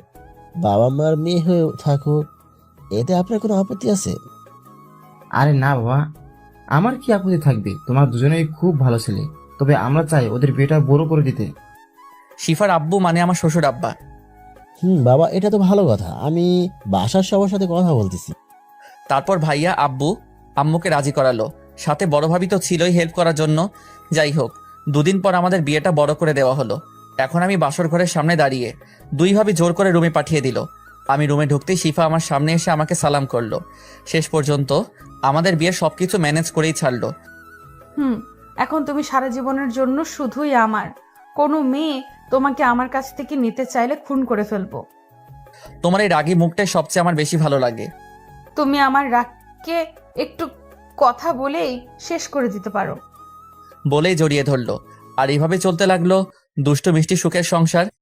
বাবা মার মেয়ে হয়ে থাকুক, এতে আপনার কোনো আপত্তি আছে? আরে না বাবা, আমার কি আপত্তি থাকবে? তোমার দুজনেই খুব ভালো ছেলে, তবে আমরা চাই ওদের বিয়েটা বড় করে দিতে। শিফার আব্বু মানে আমার শ্বশুর আব্বা। বাবা, এটা তো ভালো কথা। আমি বাসার সবার সাথে কথা বলতেছি। তারপর ভাইয়া আব্বু আম্মুকে রাজি করালো, সাথে বড় ভাবি তো ছিলই হেল্প করার জন্য। যাই হোক, দুদিন পর আমাদের বিয়েটা বড় করে দেওয়া হলো। এখন আমি বাসর ঘরের সামনে দাঁড়িয়ে, দুই ভাবি জোর করে রুমে পাঠিয়ে দিল। আমি রুমে ঢুকতেই শিফা আমার সামনে এসে আমাকে সালাম করলো। শেষ পর্যন্ত আমাদের বিয়ে সবকিছু ম্যানেজ করেই ছাড়লো। এখন তুমি সারা জীবনের জন্য শুধুই আমার। কোনো মেয়ে তোমাকে আমার কাছ থেকে নিতে চাইলে খুন করে ফেলবো। তোমার এই রাগী মুখটাই সবচেয়ে আমার বেশি ভালো লাগে। তুমি আমার রাগকে একটু কথা বলেই শেষ করে দিতে পারো। বলেই জড়িয়ে ধরলো। আর এইভাবে চলতে লাগলো দুষ্টু মিষ্টি সুখের সংসার।